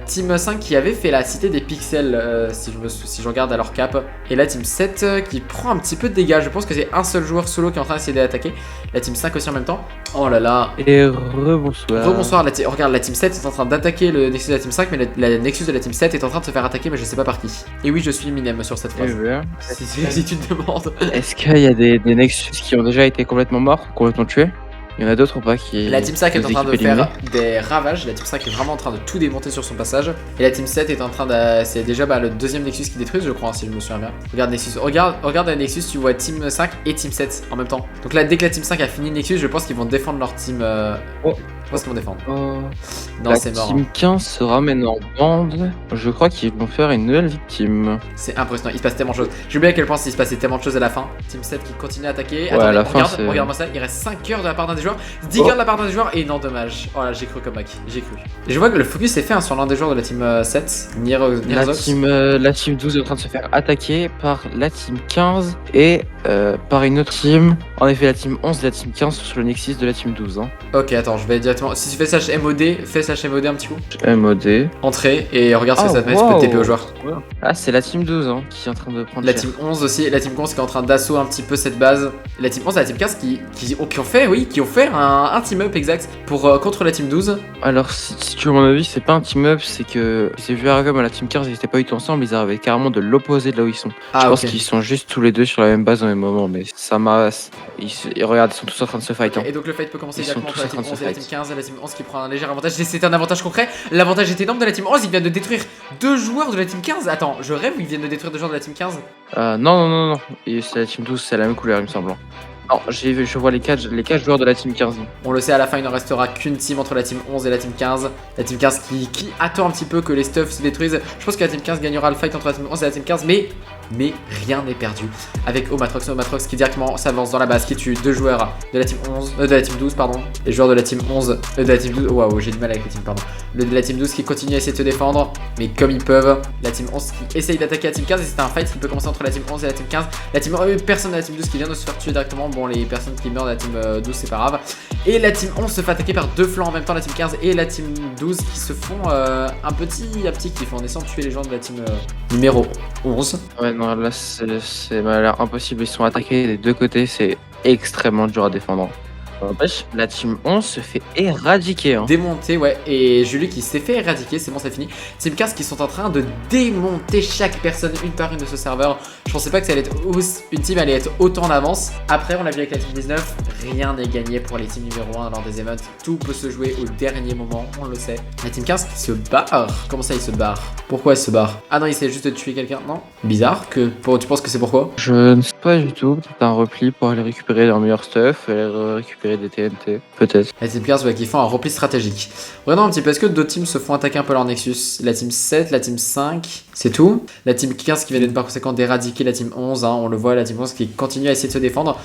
Team 5 qui avait fait la cité des pixels, si je regarde à leur cap. Et la Team 7 qui prend un petit peu de dégâts. Je pense que c'est un seul joueur solo qui est en train d'essayer d'attaquer. La Team 5 aussi en même temps. Oh là là. Et rebonsoir. Rebonsoir, regarde, la Team 7 est en train d'attaquer le Nexus de la Team 5, mais la Nexus de la Team 7 est en train de se faire attaquer, mais je sais pas par qui. Et oui, je suis Minem sur cette phrase. Si tu te demandes. Est-ce qu'il y a des Nexus qui ont déjà été complètement morts, complètement tués? Il y en a d'autres ou pas qui... La Team 5 est en train de faire des ravages. La Team 5 est vraiment en train de tout démonter sur son passage. Et la Team 7 est en train de... C'est déjà le deuxième Nexus qui détruit, je crois, hein, si je me souviens bien. Regarde Nexus. Regarde la Nexus, tu vois Team 5 et Team 7 en même temps. Donc là, dès que la Team 5 a fini le Nexus, je pense qu'ils vont défendre leur team... Je pense qu'ils vont défendre. Non, c'est mort. La Team 15 se ramène en bande. Je crois qu'ils vont faire une nouvelle victime. C'est impressionnant, il se passe tellement de choses. J'ai oublié à quel point il se passait tellement de choses à la fin. Team 7 qui continue à attaquer. Ouais, à la fin, regarde-moi ça, il reste 5 cœurs de la part d'un des joueurs, 10 cœurs de la part d'un des joueurs, et non, dommage. Oh là, j'ai cru comme mec, j'ai cru. Et je vois que le focus est fait hein, sur l'un des joueurs de la Team 7, la team 12 est en train de se faire attaquer par la Team 15 et par une autre team. En effet, la team 11 et la team 15 sont sur le Nexus de la team 12. Hein. Ok, attends, je vais directement. Si tu fais slash MOD, fais slash MOD un petit coup. MOD. Entrée et regarde ce que ça te met, tu peux TP aux joueurs. Ah, c'est la team 12 hein, qui est en train de prendre La cher. team 11 aussi, la team 11 qui est en train d'assaut un petit peu cette base. La team 11 et la team 15 qui ont fait un team up exact pour contre la team 12. Alors, si tu veux mon avis, c'est pas un team up, c'est que j'ai vu arriver à la team 15, ils étaient pas du tout ensemble, ils arrivaient carrément de l'opposé de là où ils sont. Je pense qu'ils sont juste tous les deux sur la même base au même moment, mais ça m'a. Regarde, ils sont tous en train de se fight. Hein. Et donc le fight peut commencer directement entre la team 11 et la team 15, et la team 11 qui prend un léger avantage. C'est un avantage concret. L'avantage est énorme de la team 11, ils viennent de détruire 2 joueurs de la team 15. Attends, je rêve ou ils viennent de détruire 2 joueurs de la team 15? Non. Et c'est la team 12, c'est la même couleur, il me semble. Non, je vois les 4 joueurs de la team 15. On le sait, à la fin, il ne restera qu'une team entre la team 11 et la team 15. La team 15 qui attend un petit peu que les stuffs se détruisent. Je pense que la team 15 gagnera le fight entre la team 11 et la team 15, mais rien n'est perdu. Avec Omatrox qui directement s'avance dans la base, qui tue 2 joueurs de la team 11, de la team 12, pardon. Les joueurs de la team 11, de la team 12, waouh, j'ai du mal avec les teams, pardon. De la team 12 qui continue à essayer de se défendre, mais comme ils peuvent. La team 11 qui essaye d'attaquer la team 15, et c'est un fight qui peut commencer entre la team 11 et la team 15. La team personne de la team 12 qui vient de se faire tuer directement. Bon, les personnes qui meurent de la team 12, c'est pas grave. Et la team 11 se fait attaquer par 2 flancs en même temps, la team 15 et la team 12 qui se font un petit à petit kiff en essayant de tuer les gens de la team numéro 11. Ouais, non, là, c'est m'a l'air impossible. Ils sont attaqués des deux côtés, c'est extrêmement dur à défendre. N'empêche, la team 11 se fait éradiquer. Hein. Démonter, ouais. Et Julie qui s'est fait éradiquer, c'est bon, c'est fini. Team 15 qui sont en train de démonter chaque personne une par une de ce serveur. Je pensais pas que ça allait être une team allait être autant en avance. Après, on l'a vu avec la team 19, rien n'est gagné pour les teams numéro 1 lors des events. Tout peut se jouer au dernier moment, on le sait. La team 15 qui se barre. Comment ça, il se barre? Pourquoi il se barre? Ah non, il essaie juste de tuer quelqu'un, non? Bizarre. Tu penses que c'est pourquoi? Je ne sais pas du tout. Peut-être un repli pour aller récupérer leur meilleur stuff, aller récupérer des TNT, peut-être. La team 15 qui font un repli stratégique. Regardons un petit peu, est-ce que d'autres teams se font attaquer un peu leur Nexus? La team 7, la team 5, c'est tout. La team 15 qui vient d'être par conséquent d'éradiquer la team 11, hein, on le voit, la team 11 qui continue à essayer de se défendre.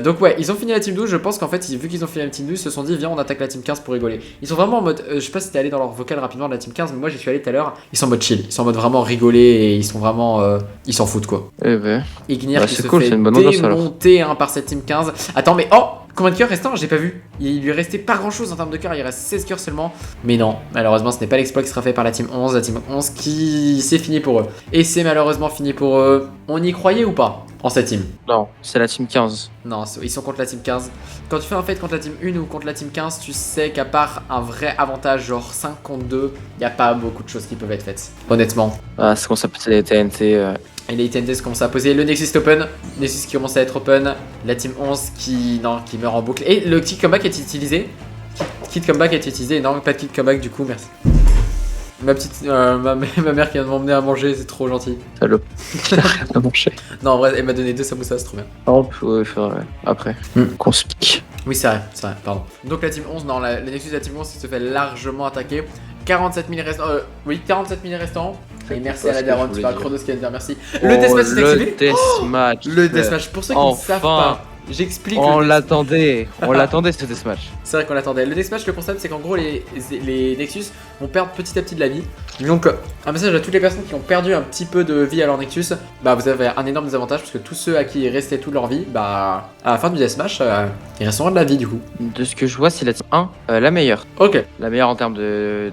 Donc ouais, ils ont fini la team 12, je pense qu'en fait, vu qu'ils ont fini la team 12, ils se sont dit, viens, on attaque la team 15 pour rigoler. Ils sont vraiment en mode, je sais pas si t'es allé dans leur vocal rapidement de la team 15, mais moi j'y suis allé tout à l'heure, ils sont en mode chill, ils sont en mode vraiment rigoler et ils sont vraiment, ils s'en foutent quoi. Eh ben. Ignir qui se cool, fait démonter par cette team 15. Attends, mais oh! Combien de cœurs restant? J'ai pas vu. Il lui restait pas grand chose en termes de cœurs, il reste 16 cœurs seulement. Mais non, malheureusement, ce n'est pas l'exploit qui sera fait par la team 11. La team 11 qui c'est fini pour eux. Et c'est malheureusement fini pour eux. On y croyait ou pas en cette team? Non, c'est la team 15. Non, ils sont contre la team 15. Quand tu fais un fight contre la team 1 ou contre la team 15, tu sais qu'à part un vrai avantage, genre 5 contre 2, il n'y a pas beaucoup de choses qui peuvent être faites. Honnêtement. Ah, c'est qu'on s'appelle les TNT. Et les TNT se commencent à poser. Le Nexus est open. Nexus qui commence à être open. La team 11 qui meurt en boucle. Et le kit comeback est utilisé. Kit comeback est utilisé. Non, pas de kit comeback du coup, merci. Ma petite, ma mère qui vient de m'emmener à manger, c'est trop gentil. Salope. Rien à manger. Non, en vrai, elle m'a donné 2 samoussas, c'est trop bien. Oh, ouais, faudrait après. Qu'on se pique. Oui, c'est vrai, pardon. Donc la team 11, non, le Nexus de la team 11 qui se fait largement attaquer. 47 000 restants. Oui, 47 000 restants. Et merci à la daronne, tu parles Chronos qui vient de dire merci. Le deathmatch est activé. Deathmatch. Le deathmatch, pour ceux qui ne savent pas. J'explique. On l'attendait, ce deathmatch. C'est vrai qu'on l'attendait. Le deathmatch, le concept, c'est qu'en gros, les Nexus vont perdre petit à petit de la vie. Donc, un message à toutes les personnes qui ont perdu un petit peu de vie à leur Nexus, bah vous avez un énorme désavantage parce que tous ceux à qui il restait toute leur vie, bah à la fin du deathmatch, ils resteront de la vie du coup. De ce que je vois, c'est la team 1 la meilleure. Ok. La meilleure en termes de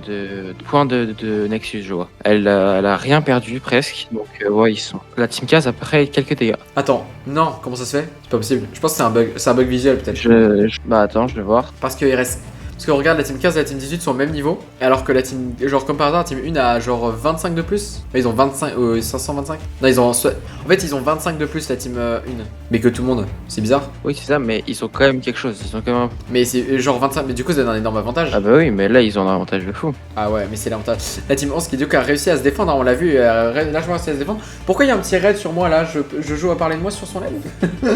points de Nexus, je vois. Elle a rien perdu presque. Donc, ouais, ils sont. La team 15 après quelques dégâts. Attends, non, comment ça se fait? C'est pas possible. Je pense que c'est un bug visuel peut-être. Bah attends, je vais voir. Parce qu'il reste. Parce que regarde, la team 15 et la team 18 sont au même niveau. Alors que la team. Genre, comme par hasard, la team 1 a genre 25 de plus. Ils ont 25. 525. Non, ils ont. En fait, ils ont 25 de plus, la team 1. Mais que tout le monde. C'est bizarre. Oui, c'est ça, mais ils ont quand même quelque chose. Ils ont quand même. Mais c'est genre 25. Mais du coup, ça donne un énorme avantage. Ah bah oui, mais là, ils ont un avantage de fou. Ah ouais, mais c'est l'avantage. La team 11 qui, du coup, a réussi à se défendre. Hein, on l'a vu, largement réussi à se défendre. Pourquoi il y a un petit raid sur moi là? Je joue à parler de moi sur son live.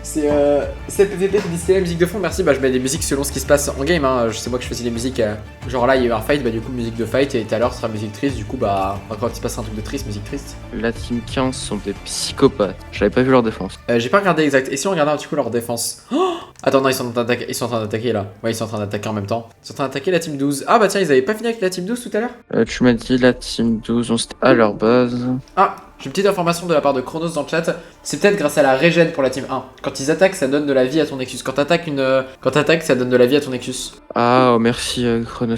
C'est PVP qui dit la musique de fond, merci. Bah je mets des musiques selon ce qui se passe en game, hein. C'est moi qui choisis les musiques. Genre là il y a eu un fight, bah du coup musique de fight, et tout à l'heure ce sera musique triste, du coup bah quand il se passe un truc de triste, musique triste. La team 15 sont des psychopathes, j'avais pas vu leur défense. J'ai pas regardé exact, et si on regardait un petit coup leur défense? Oh, attends non, ils sont en train d'attaquer là. Ouais, ils sont en train d'attaquer en même temps. Ils sont en train d'attaquer la team 12. Ah bah tiens, ils avaient pas fini avec la team 12 tout à l'heure? Tu m'as dit la team 12, on s'était à leur base. Ah, j'ai une petite information de la part de Chronos dans le chat. c'est peut-être grâce à la régène pour la team 1. Quand ils attaquent, ça donne de la vie à ton Nexus. Quand t'attaques, ça donne de la vie à ton Nexus. Ah, merci Chronos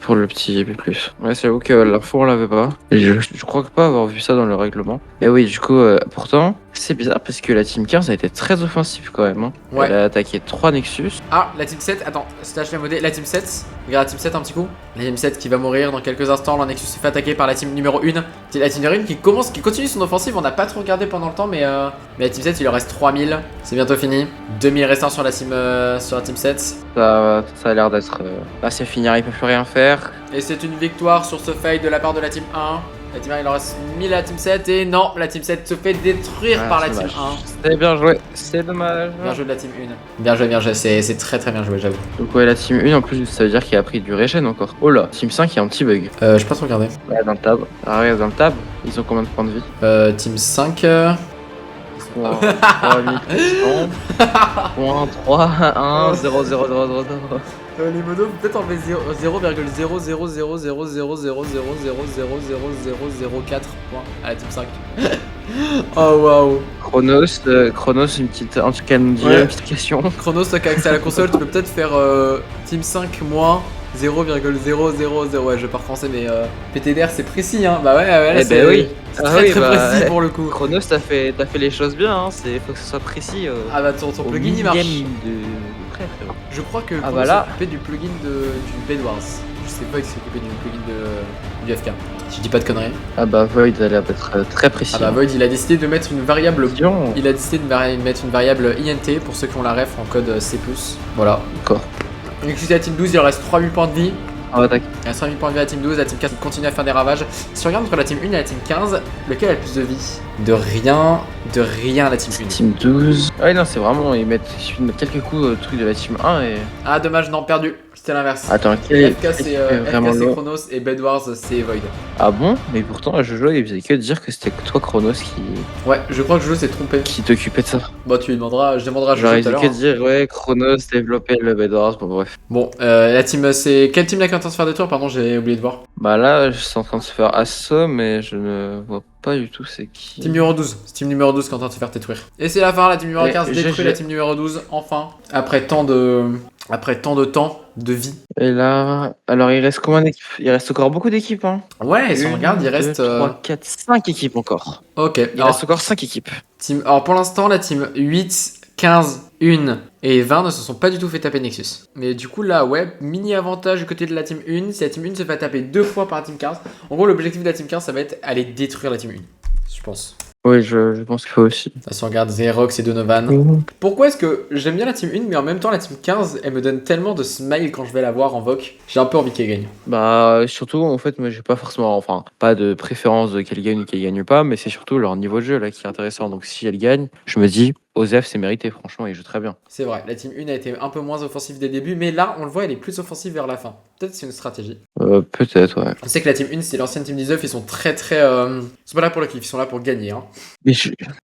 pour le petit B+. Ouais, c'est vrai que l'info on l'avait pas. Et je crois pas avoir vu ça dans le règlement. Et oui, du coup, pourtant, c'est bizarre parce que la team 15 a été très offensive quand même. Hein. Ouais. Elle a attaqué 3 Nexus. Ah, la team 7, attends, slash la modé, la team 7, regarde la team 7 un petit coup. La team 7 qui va mourir dans quelques instants, le Nexus se fait attaquer par la team numéro 1. La team numéro 1 qui continue son offensive, on n'a pas trop regardé pendant le temps, mais la team 7 il leur reste 3000, c'est bientôt fini. 2000 restants sur la team 7. Ça a l'air d'être assez finir, ils peuvent plus rien faire. Et c'est une victoire sur ce fight de la part de la team 1. La team 1 il en reste 1000 à la team 7 et non, la team 7 se fait détruire par la team 1. C'est bien joué, c'est dommage. Bien joué de la team 1. Bien joué, c'est très très bien joué, j'avoue. Donc ouais, la team 1 en plus ça veut dire qu'il a pris du régène encore. Oh là, team 5 il y a un petit bug. Je peux pas te regarder. Ouais, dans le tab. Ah regarde dans le tab, ils ont combien de points de vie? Team 5... Point 3, 1, 0, 0, 0, 0, 0. Les modos, peut-être enlever 0,0000000000004 points à la team 5. Oh waouh. Chronos, une petite, en tout cas, nous dire une petite question. Chronos, toi qui as accès à la console, tu peux peut-être faire team 5 moins 0,000. Ouais, je pars français, mais PTDR c'est précis, hein. Bah ouais, là, c'est oui. très précis pour le coup. Chronos, t'as fait les choses bien, hein. Faut que ce soit précis. Ah bah ton plugin il marche. Près, frérot. Je crois que Chronos s'est occupé du plugin du Bedwars. Je sais pas qui s'est occupé du plugin du FK. Si je dis pas de conneries. Ah bah Void a l'air d'être très précis. Ah bah Void il a décidé de mettre une variable. Il a décidé de mettre une variable INT pour ceux qui ont la ref en code C+. Voilà. D'accord. Donc à la team 12 il leur reste 3000 points de vie. Ah attaque. Il reste 3000 points de vie à la team 12, la team 4 continue à faire des ravages. Si on regarde entre la team 1 et la team 15, lequel a le plus de vie? De rien à la team 1. Team 12. Ah ouais non c'est vraiment, ils mettent quelques coups au truc de la team 1 et... Ah dommage, non, perdu. C'était l'inverse. Attends, FK c'est Chronos et Bedwars c'est Void. Ah bon? Mais pourtant Jojo il faisait que dire que c'était toi Chronos qui... Ouais, je crois que Jojo s'est trompé. Qui t'occupait de ça. Bah tu lui demanderas, je demanderai à Jojo tout à l'heure. Il faisait que dire ouais Chronos développait le Bedwars, bon bref. Bon, la team c'est... Quelle team là qui est en train de se faire détruire? Pardon, j'ai oublié de voir. Bah là je suis en train de se faire assaut mais je ne vois pas du tout c'est qui. Team numéro 12, c'est team numéro 12 qui est en train de se faire détruire. Et c'est la fin, la team numéro 15 détruit la team numéro 12, enfin. Après tant de temps de vie. Et là, alors il reste combien d'équipes? Il reste encore beaucoup d'équipes hein. Ouais, si on regarde, il reste 3, 4, 5 équipes encore. Ok. Il reste encore 5 équipes. Alors pour l'instant, la team 8, 15, 1 et 20 ne se sont pas du tout fait taper Nexus. Mais du coup là, ouais, mini avantage du côté de la team 1. Si la team 1 se fait taper 2 fois par la team 15, en gros l'objectif de la team 15 ça va être aller détruire la team 1. Je pense. Oui, je pense qu'il faut aussi. Si on regarde Xerox et Donovan. Pourquoi est-ce que j'aime bien la team 1 mais en même temps la team 15 elle me donne tellement de smile quand je vais la voir en voc. J'ai un peu envie qu'elle gagne. Bah surtout en fait moi j'ai pas forcément, enfin pas de préférence de qu'elle gagne ou qu'elle gagne pas, mais c'est surtout leur niveau de jeu là qui est intéressant. Donc si elle gagne, je me dis Osef c'est mérité franchement, il joue très bien. C'est vrai, la team 1 a été un peu moins offensive dès le début, mais là on le voit elle est plus offensive vers la fin. Peut-être c'est une stratégie. Peut-être ouais. Je sais que la team 1 c'est l'ancienne team 19, ils sont très ils sont pas là pour le kiff, ils sont là pour gagner hein. Mais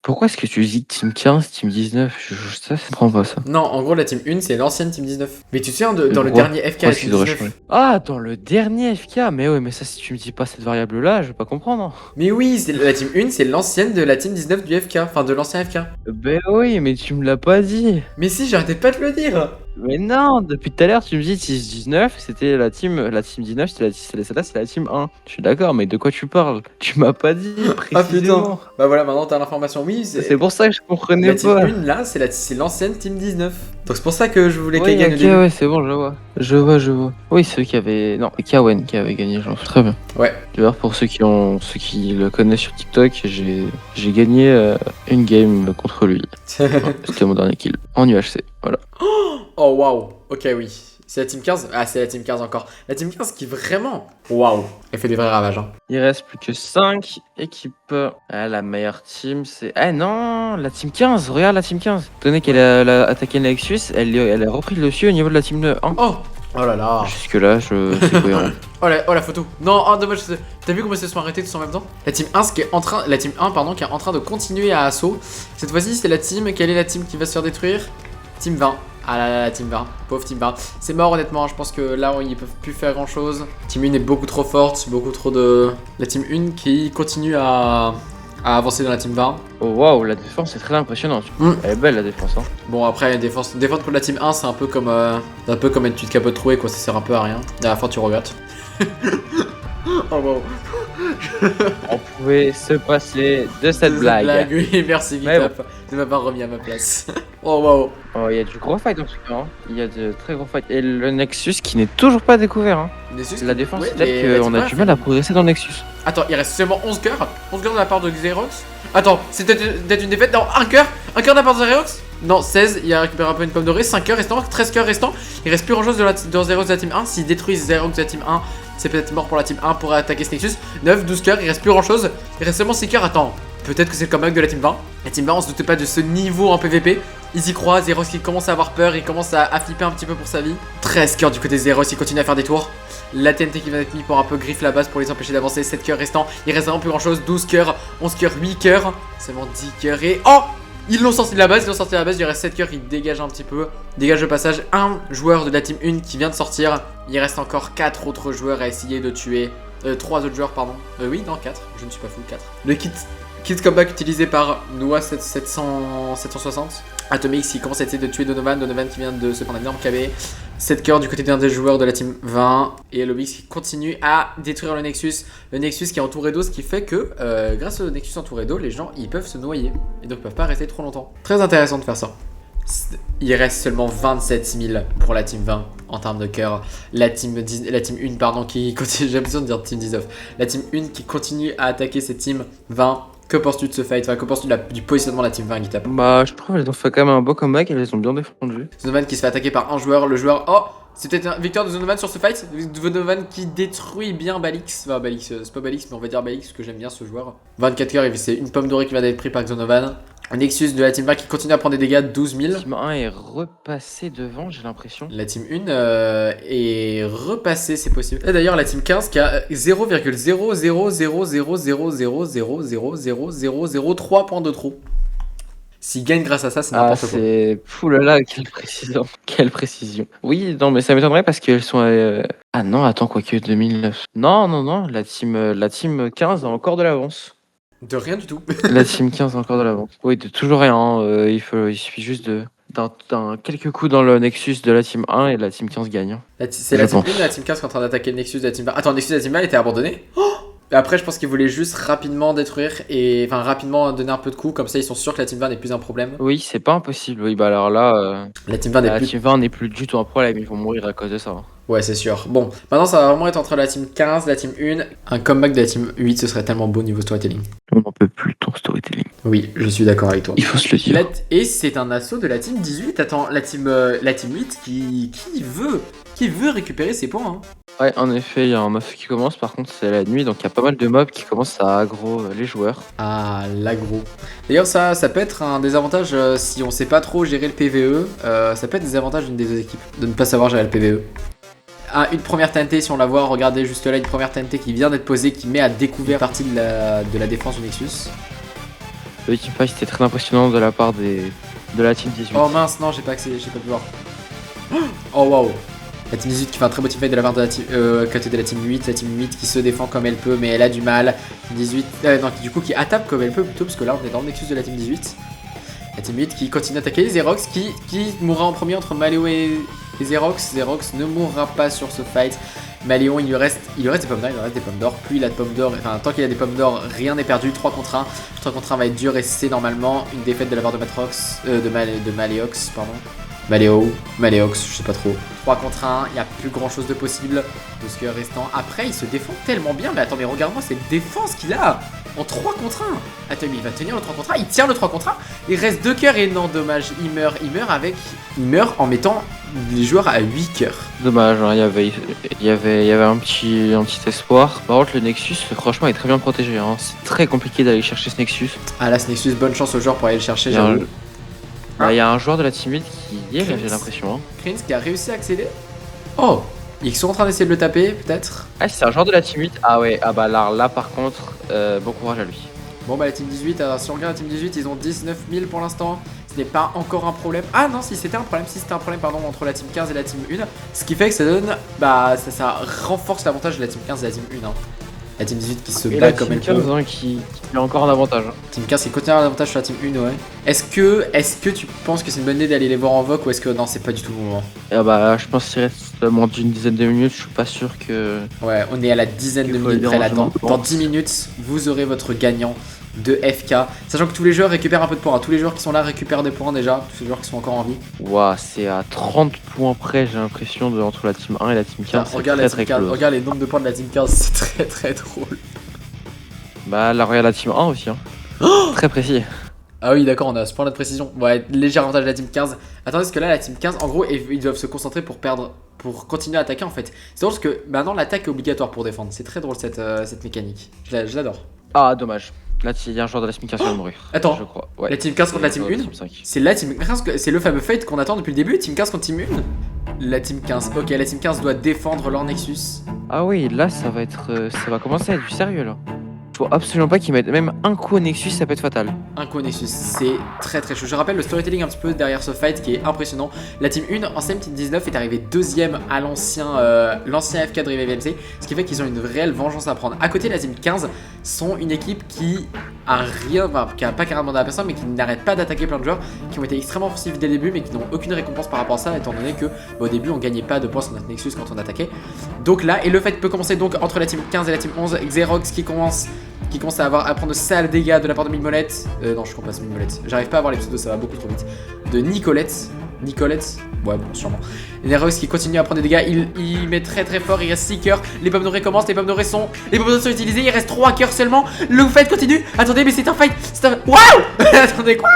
pourquoi est-ce que tu dis team 15, team 19? Ça prend pas ça. Non, en gros la team 1 c'est l'ancienne team 19. Mais tu te souviens dans le dernier FK la team 19. Ah dans le dernier FK, mais ouais mais ça si tu me dis pas cette variable là, je vais pas comprendre. Mais oui, la team 1 c'est l'ancienne de la team 19 du FK, enfin de l'ancien FK. Ben oui, mais tu me l'as pas dit. Mais si, j'arrêtais pas de le dire. Mais non, depuis tout à l'heure tu me dis 6-19, c'était la team 19, celle-là c'est la team 1. Je suis d'accord, mais de quoi tu parles? Tu m'as pas dit précisément. Ah putain. Bah voilà, maintenant t'as l'information. Oui, c'est pour ça que je comprenais la pas. La team 1 là, c'est l'ancienne team 19. Donc c'est pour ça que je voulais qu'elle gagne. Ok, ouais, c'est bon, je vois. Oui, c'est eux qui avaient... Non, Kawen qui avait gagné, j'en fais très bien. Ouais. D'ailleurs, pour ceux qui le connaissent sur TikTok, j'ai gagné une game contre lui. C'était mon dernier kill, en UHC, voilà. Oh waouh, ok oui. C'est la team 15? Ah c'est la team 15 encore. La team 15 qui vraiment... Waouh, elle fait des vrais ravages hein. Il reste plus que 5 équipes. Ah la meilleure team c'est... Ah non, la team 15, regarde la team 15. Tenez qu'elle a attaqué le Nexus, elle a repris le dessus au niveau de la team 1. Oh là là. Jusque là, c'est cohérent. Oh la photo. Non, dommage. T'as vu comment ils se sont arrêtés tous en même temps? La team 1 qui est en train de continuer à assaut. Cette fois-ci, c'est la team. Quelle est la team qui va se faire détruire? Team 20. Ah là là, la team 20. Pauvre team 20. C'est mort honnêtement. Je pense que là, ils peuvent plus faire grand chose. Team 1 est beaucoup trop forte. Beaucoup trop de. La team 1 qui continue à à avancer dans la team 20. Oh waouh, la défense est très impressionnante. Elle est belle la défense. Hein. Bon après défendre contre la team 1 c'est un peu comme une petite capote trouée quoi, ça sert un peu à rien. À la fin tu regrettes. Oh wow. On pouvait se passer de cette blague. Oui, merci Vitap de m'avoir remis à ma place. Oh wow. Oh, il y a du gros fight en tout cas. Hein. Il y a de très gros fight. Et le Nexus qui n'est toujours pas découvert. Hein. La défense, ouais, c'est peut-être qu'on a du mal à progresser dans le Nexus. Attends, il reste seulement 11 cœurs. 11 cœurs de la part de Xerox. Attends, c'est peut-être une défaite. Non, 1 cœur. 1 cœur de la part de Xerox. Non, 16, il a récupéré un peu une pomme dorée. 5 cœurs restants, 13 cœurs restants. Il reste plus grand chose de Xerox de la team 1. S'ils détruisent Xerox de la team 1, c'est peut-être mort pour la team 1 pour attaquer ce Nexus. 9, 12 cœurs, il reste plus grand chose. Il reste seulement 6 cœurs. Attends, peut-être que c'est le comeback de la team 20. La team 20, on se doutait pas de ce niveau en PVP. Ils y croient, Xerox qui commence à avoir peur, il commence à flipper un petit peu pour sa vie. 13 cœurs du côté de Xerox, il continue à faire des tours. La TNT qui va être mis pour un peu griffe la base pour les empêcher d'avancer. 7 cœurs restants, il reste vraiment plus grand chose. 12 cœurs, 11 cœurs, 8 cœurs. Seulement 10 cœurs et... Oh! Ils l'ont sorti de la base, il reste 7 cœurs, il dégage un petit peu. Dégage le passage, un joueur de la team 1 qui vient de sortir. Il reste encore 4 autres joueurs à essayer de tuer. 3 autres joueurs, pardon. Oui, non, 4, je ne suis pas fou, 4. Le kit comeback utilisé par Noah 760. Atomix qui commence à essayer de tuer Donovan qui vient de se prendre un énorme KB. 7 cœurs du côté d'un des joueurs de la team 20. Et Lobix qui continue à détruire le Nexus. Le Nexus qui est entouré d'eau, ce qui fait que grâce au Nexus entouré d'eau, les gens ils peuvent se noyer. Et donc ils peuvent pas rester trop longtemps. Très intéressant de faire ça. Il reste seulement 27 000 pour la team 20 en termes de cœur. La team 1 pardon qui continue, j'ai l'impression de dire team 19. La team 1 qui continue à attaquer cette team 20. Que penses-tu de ce fight? Enfin, que penses-tu du positionnement de la team 20 qui tape? Bah, je trouve qu'elles ont fait quand même un beau comeback et elles ont bien défendu. Zonovan qui se fait attaquer par un joueur. Le joueur. Oh! C'est peut-être une victoire de Zonovan sur ce fight. Zonovan qui détruit bien Balix. Enfin, Balix, c'est pas Balix, mais on va dire Balix parce que j'aime bien ce joueur. 24 cœurs, c'est une pomme dorée qui va d'être prise par Zonovan. Un Nexus de la team 20 qui continue à prendre des dégâts, 12 000. La team 1 est repassée devant, j'ai l'impression. La team 1 est repassée, c'est possible. Et d'ailleurs, la team 15 qui a 0,00000000003 points de trop. S'ils gagnent grâce à ça, c'est n'importe quoi. C'est... Oulala, quelle précision. Quelle précision. Oui, non, mais ça m'étonnerait parce qu'elles sont... Ah non, attends, quoique 2009. Non, la team 15 a encore de l'avance. De rien du tout. La team 15 a encore de l'avance. Oui, de toujours rien. Il suffit juste d'un quelques coups dans le Nexus de la team 1 et la team 15 gagne. C'est la team 1 et la team 15 qui est en train d'attaquer le Nexus de la team 20. Attends, le Nexus de la team 20 était abandonné. Après, je pense qu'ils voulaient juste rapidement détruire et enfin rapidement donner un peu de coups, comme ça ils sont sûrs que la team 20 n'est plus un problème. Oui, c'est pas impossible. Oui, bah alors là, la team 20 n'est plus du tout un problème. Ils vont mourir à cause de ça. Ouais, c'est sûr. Bon, maintenant ça va vraiment être entre la team 15, la team 1. Un comeback de la team 8, ce serait tellement beau niveau storytelling. On n'en peut plus ton storytelling. Oui, je suis d'accord avec toi. Il faut se le dire. Et c'est un assaut de la team 18. Attends, la team 8 qui veut récupérer ses points. Hein. Ouais, en effet, il y a un mob qui commence. Par contre, c'est la nuit, donc il y a pas mal de mobs qui commencent à aggro les joueurs. Ah, l'aggro. D'ailleurs, ça peut être un désavantage si on sait pas trop gérer le PVE. Ça peut être des avantages d'une des deux équipes de ne pas savoir gérer le PVE. Ah, une première TNT, si on la voit, regardez juste là, une première TNT qui vient d'être posée, qui met à découvert partie de la défense du Nexus. Le team fight c'était très impressionnant de la part de la team 18. Oh mince, non, j'ai pas pu voir. Oh waouh. La team 18 qui fait un très beau teamfight de la part de la team, côté de la team 8. La team 8 qui se défend comme elle peut, mais elle a du mal. 18, non, du coup qui attaque comme elle peut plutôt, parce que là on est dans le Nexus de la team 18. La team 8 qui continue d'attaquer. Xerox qui mourra en premier entre Maléon et Xerox. Xerox ne mourra pas sur ce fight. Maléon, il lui reste des pommes d'or, il lui reste des pommes d'or. Plus il a de pommes d'or, enfin tant qu'il a des pommes d'or, rien n'est perdu. 3 contre 1. 3 contre 1 va être dur et c'est normalement une défaite de la part de Matrox, de Maléox, pardon. Maléox, je sais pas trop. 3 contre 1, il n'y a plus grand chose de possible. 12 cœurs restants. Après, il se défend tellement bien. Mais attends, mais regarde-moi cette défense qu'il a en 3 contre 1. Attends, mais il va tenir le 3 contre 1. Il tient le 3 contre 1. Il reste 2 cœurs et non, dommage. Il meurt en mettant les joueurs à 8 cœurs. Dommage, hein, il y avait un petit espoir. Par contre, le Nexus, franchement, est très bien protégé. Hein. C'est très compliqué d'aller chercher ce Nexus. Ah là, ce Nexus, bonne chance aux joueurs pour aller le chercher, j'avoue. Il y a un joueur de la team 8 qui y est, j'ai l'impression. Hein. Krins qui a réussi à accéder. Oh, ils sont en train d'essayer de le taper, peut-être. Ah, c'est un joueur de la team 8. Ah ouais, ah bah là par contre, bon courage à lui. Bon bah la team 18, alors si on regarde la team 18, ils ont 19 000 pour l'instant. Ce n'est pas encore un problème. Ah non, si c'était un problème, pardon, entre la team 15 et la team 1. Ce qui fait que ça donne, bah ça renforce l'avantage de la team 15 et la team 1. Hein. La team 18 qui se Et bat la comme team elle peut. 15 hein, qui a encore un avantage. Hein. Team 15 qui continue à avoir l'avantage sur la team 1, ouais. Est-ce que tu penses que c'est une bonne idée d'aller les voir en voc ou est-ce que non, c'est pas du tout le moment? Et bah, je pense qu'il reste moins d'une dizaine de minutes. Je suis pas sûr que. Ouais, on est à la dizaine de Il faut minutes les près là. déranger, je Dans pense. 10 minutes, vous aurez votre gagnant de FK. Sachant que tous les joueurs récupèrent un peu de points. Tous les joueurs qui sont là récupèrent des points déjà. Tous les joueurs qui sont encore en vie. Ouah, c'est à 30 points près, j'ai l'impression, entre la team 1 et la team 15. c'est Regarde très, la très team 15, close. regarde les nombres de points de la team 15, c'est très très drôle. Bah, là, regarde la team 1 aussi. Hein. Très précis. Ah oui, d'accord, on a à ce point là de précision. Ouais, léger avantage de la team 15. Attendez, parce que là, la team 15, en gros, ils doivent se concentrer pour continuer à attaquer en fait. C'est drôle parce que maintenant, l'attaque est obligatoire pour défendre. C'est très drôle cette mécanique. Je l'adore. Ah, dommage. Là, il y a un joueur de la team 15 qui vient de mourir. Attends, je crois. Ouais. La team 15 contre la team 1 c'est la team 15, c'est le fameux fight qu'on attend depuis le début. Team 15 contre team 1. La team 15, ok, la team 15 doit défendre leur Nexus. Ah oui, là, ça va commencer à être du sérieux là. Faut absolument pas qu'ils mettent même un coup au Nexus, ça peut être fatal. Un coup au Nexus, c'est très très chaud. Je rappelle le storytelling un petit peu derrière ce fight qui est impressionnant. La team 1 en CM Team 19 est arrivée deuxième à l'ancien FK de Revive MC, ce qui fait qu'ils ont une réelle vengeance à prendre. À côté, la team 15 sont une équipe qui a rien, enfin, qui a pas carrément demandé à personne, mais qui n'arrête pas d'attaquer plein de joueurs, qui ont été extrêmement offensifs dès le début, mais qui n'ont aucune récompense par rapport à ça, étant donné que au début on gagnait pas de points sur notre Nexus quand on attaquait. Donc là, et le fight peut commencer donc entre la team 15 et la team 11, Xerox qui commence à prendre de sales dégâts de la part de Mimolette. Non, je comprends pas ce Mimolette. J'arrive pas à voir les pseudos, ça va beaucoup trop vite. De Nicolette. Ouais, bon, sûrement. Xerox qui continue à prendre des dégâts. Il met très très fort. Il reste 6 cœurs. Les pommes dorées commencent. Les pommes dorées sont utilisées. Il reste 3 cœurs seulement. Le fight continue. Attendez, mais c'est un fight. Waouh. Attendez, quoi?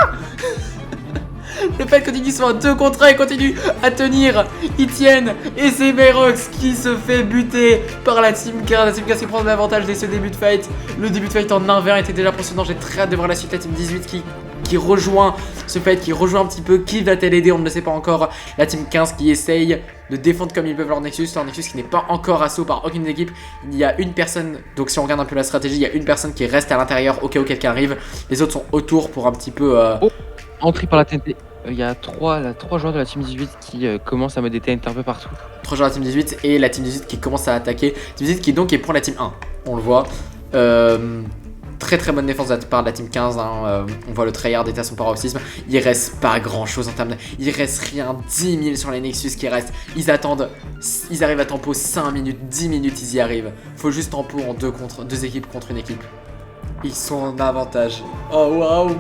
Le fight continue sur un 2 contre 1 et continue à tenir. Ils tiennent. Et c'est Xerox qui se fait buter par la team 15. La team 15 qui prend de l'avantage dès ce début de fight. Le début de fight en 1v1 était déjà impressionnant. J'ai très hâte de voir la suite. La team 18 qui rejoint ce fight, qui rejoint un petit peu. Qui va-t-elle aider? On ne le sait pas encore. La team 15 qui essaye de défendre comme ils peuvent leur Nexus qui n'est pas encore assaut par aucune équipe. Il y a une personne, donc si on regarde un peu la stratégie, il y a une personne qui reste à l'intérieur au cas où quelqu'un arrive. Les autres sont autour pour un petit peu... Entrée par la TNT. Il y a 3 joueurs de la team 18 qui commencent à mettre des TNT un peu partout. 3 joueurs de la team 18 et la team 18 qui commence à attaquer. Team 18 qui donc est pour la team 1. On le voit. Très très bonne défense de la part de la team 15. Hein. On voit le tryhard était à son paroxysme. Il reste pas grand chose en termes de... Il reste rien. 10 000 sur les Nexus qui restent. Ils attendent. Ils arrivent à tempo 5 minutes, 10 minutes, ils y arrivent. Faut juste tempo en 2 équipes contre une équipe. Ils sont en avantage. Oh waouh.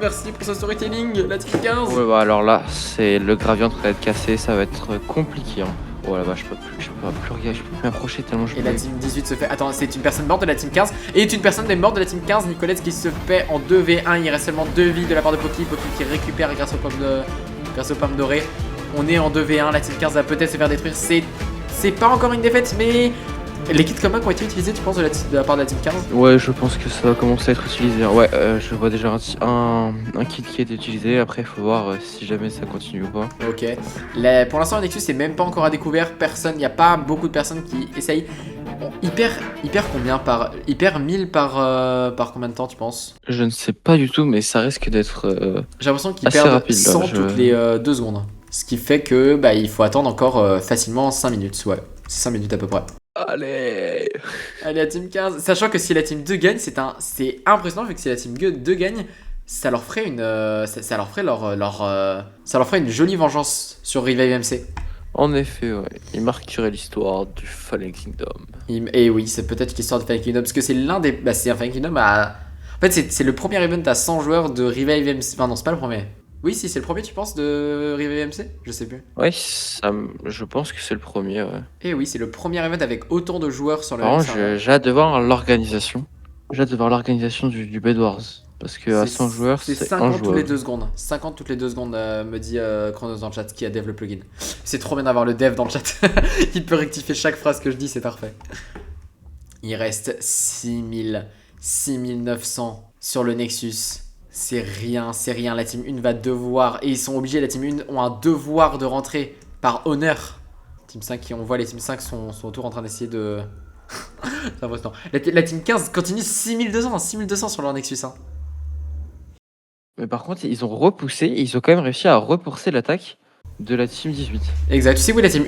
Merci pour ce storytelling, la team 15. Ouais, bah alors là, c'est le gravier en train d'être cassé, ça va être compliqué. Hein. Oh là bas, je peux plus m'approcher tellement je peux. Et la team 18 se fait. Attends, c'est une personne morte de la team 15 et une personne des morte de la team 15, Nicolette qui se fait en 2v1. Il reste seulement 2 vies de la part de Poki. Poki qui récupère grâce aux pommes dorées. On est en 2v1, la team 15 va peut-être se faire détruire. C'est pas encore une défaite, mais. Les kits communs qui ont été utilisés, tu penses, de la part de la team 15? Ouais, je pense que ça va commencer à être utilisé. Ouais, je vois déjà un kit qui a été utilisé. Après, il faut voir si jamais ça continue ou pas. Ok. Pour l'instant, le Nexus c'est même pas encore à découvert. Personne, il n'y a pas beaucoup de personnes qui essayent. Bon, il perd combien il perd 1000 par combien de temps, tu penses? Je ne sais pas du tout, mais ça risque d'être j'ai l'impression qu'il perd rapide, 100 toutes les 2 secondes. Ce qui fait que bah, il faut attendre encore facilement 5 minutes. Ouais, c'est 5 minutes à peu près. Allez, la team 15. Sachant que si la team 2 gagne, c'est impressionnant vu que si la team 2 gagne, ça leur ferait ça leur ferait une jolie vengeance sur Revive MC. En effet, ouais. Il marquerait l'histoire du Fallen Kingdom. Et oui, c'est peut-être l'histoire du Fallen Kingdom parce que c'est l'un des c'est un Fallen Kingdom à... En fait, c'est le premier event à 100 joueurs de Revive MC. Enfin non, c'est pas le premier. Oui, si c'est le premier, tu penses, de Revive MC? Je sais plus. Ouais, je pense que c'est le premier, ouais. Et oui, c'est le premier event avec autant de joueurs sur le même serveur. J'ai hâte de voir l'organisation. J'ai hâte de voir l'organisation du Bed Wars. Parce que à 100 joueurs, c'est 50 toutes les 2 secondes. 50 toutes les 2 secondes, me dit Chronos dans le chat, qui a dev le plugin. C'est trop bien d'avoir le dev dans le chat. Il peut rectifier chaque phrase que je dis, c'est parfait. Il reste 6900 sur le Nexus. C'est rien. La team 1 va devoir, et ils sont obligés, la team 1 ont un devoir de rentrer par honneur. Team 5, on voit les team 5 sont autour en train d'essayer de... C'est impressionnant. La team 15 continue 6200 sur leur Nexus. Hein. Mais par contre, ils ont repoussé, ils ont quand même réussi à repousser l'attaque de la team 18. Exact. Tu sais où est la team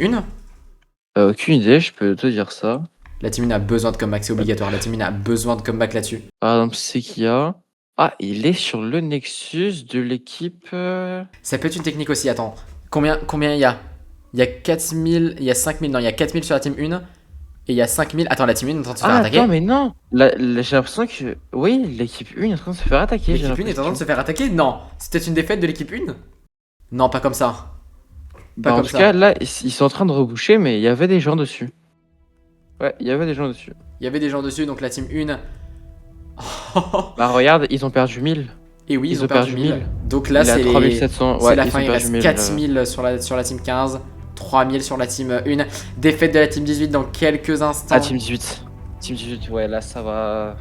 1? Aucune idée, je peux te dire ça. La team 1 a besoin de comeback, c'est obligatoire. La team 1 a besoin de comeback là-dessus. Par exemple, c'est qu'il y a. Ah, il est sur le Nexus de l'équipe. Ça peut être une technique aussi, attends. Combien il y a? Il y a 4000, il y a 5000, non, il y a 4000 sur la team 1. Et il y a 5000. Attends, la team 1 est en train de se faire attaquer. Attends, mais non. J'ai l'impression que. Oui, l'équipe 1 est en train de se faire attaquer. L'équipe 1 est en train de se faire attaquer? Non. C'était une défaite de l'équipe 1? Non, pas comme ça. Pas en comme tout ça. cas, là, ils sont en train de reboucher, mais il y avait des gens dessus. Ouais, il y avait des gens dessus. Il y avait des gens dessus, donc la team 1. Bah, regarde, ils ont perdu 1000. Et oui, ils ont perdu 1000. Donc là, c'est 3700. C'est la fin, il reste 4000 sur la team 15. 3000 sur la team 1. Défaite de la team 18 dans quelques instants. La team 18. Team 18, ouais, là, ça va.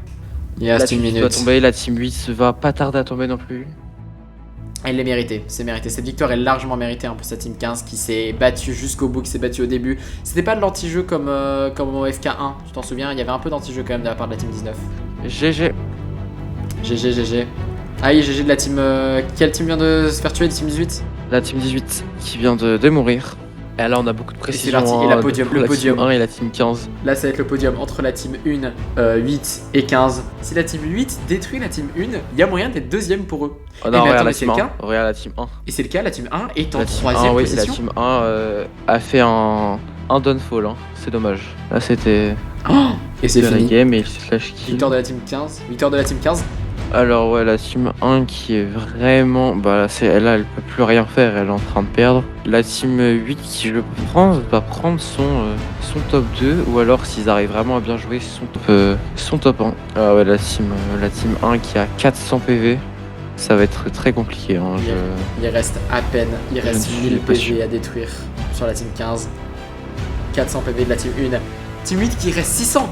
Il reste une minute. Va tomber, la team 8 va pas tarder à tomber non plus. Elle l'est méritée, c'est mérité. Cette victoire est largement méritée pour cette team 15 qui s'est battue jusqu'au bout, qui s'est battue au début. C'était pas de l'anti-jeu comme au FK1, tu t'en souviens, il y avait un peu d'anti-jeu quand même de la part de la team 19. GG. GG. Ah oui, GG de la team... quelle team vient de se faire tuer, de team 18? La team 18 qui vient de mourir. Et là, on a beaucoup de précision. Et la podium, le la podium. Team 1 et la team 15. Là, ça va être le podium entre la team 1, 8 et 15. Si la team 8 détruit la team 1, il y a moyen d'être deuxième pour eux. Oh non, regarde la team 1. Regarde la team 1. Et c'est le cas, la team 1 est en la team troisième 1, oui, position. la team 1 a fait un downfall. Hein. C'est dommage. Là, c'était... et c'est fini. Game et slash kill. Victoire de la team 15. Victoire de la team 15. Alors ouais, la team 1 qui est vraiment... Bah là, elle peut plus rien faire, elle est en train de perdre. La team 8 qui, je pense, va prendre son top 2. Ou alors, s'ils arrivent vraiment à bien jouer, son top 1. Ah ouais, la team 1 qui a 400 PV. Ça va être très compliqué. Hein, il reste à peine, il reste 1000 PV à détruire sur la team 15. 400 PV de la team 1. Team 8 qui reste 600.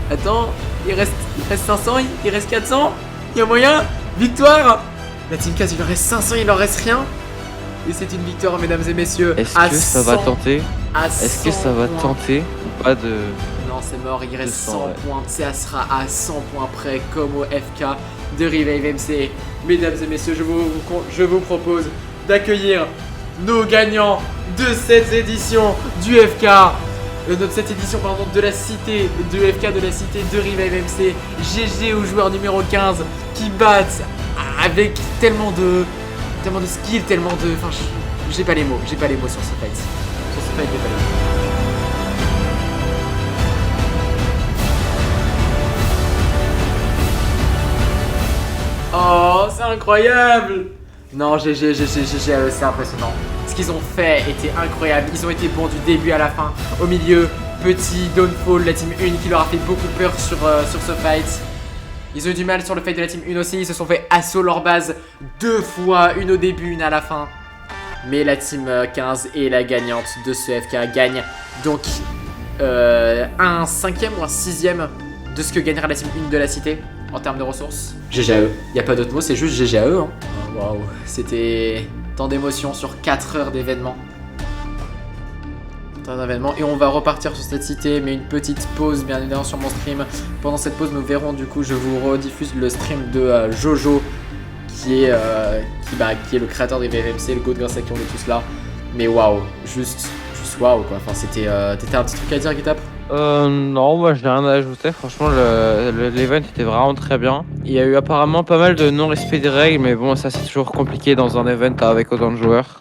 Attends, il reste 500, il reste 400. Il y a moyen. Victoire. La team 15, il leur reste 500, il leur reste rien. Et c'est une victoire, mesdames et messieurs. Est-ce que ça va tenter? Est-ce que ça va tenter ou pas de... Non, c'est mort, il reste 100 points. Ça sera à 100 points près, comme au FK de Revive MC. Mesdames et messieurs, je vous propose d'accueillir nos gagnants de cette édition du FK. Cette édition de la cité, de FK de la cité de Revive MC. GG au joueur numéro 15 qui battent avec tellement de skill, tellement de... Enfin, j'ai pas les mots sur ce fight. Sur ce fight, j'ai pas les mots. Oh, c'est incroyable! Non, GG, c'est impressionnant. Ce qu'ils ont fait était incroyable. Ils ont été bons du début à la fin. Au milieu, petit downfall, la team 1 qui leur a fait beaucoup peur sur ce fight. Ils ont eu du mal sur le fight de la team 1 aussi. Ils se sont fait assaut leur base 2 fois, une au début, une à la fin. Mais la team 15 est la gagnante de ce FK. Gagne donc un 5e ou un 6e de ce que gagnera la team 1 de la cité en termes de ressources. GG à eux. Il n'y a pas d'autre mot, c'est juste GG à eux. Hein. Waouh, c'était tant d'émotions sur 4 heures d'événements. Et on va repartir sur cette cité, mais une petite pause bien évidemment sur mon stream. Pendant cette pause, nous verrons du coup, je vous rediffuse le stream de Jojo, qui est le créateur des VMC, le GOAT grâce à qui on est tous là. Mais waouh, juste waouh quoi. Enfin, c'était t'étais un petit truc à dire, Guitap? Non, moi j'ai rien à ajouter. Franchement, l'event était vraiment très bien. Il y a eu apparemment pas mal de non-respect des règles, mais bon, ça c'est toujours compliqué dans un event avec autant de joueurs.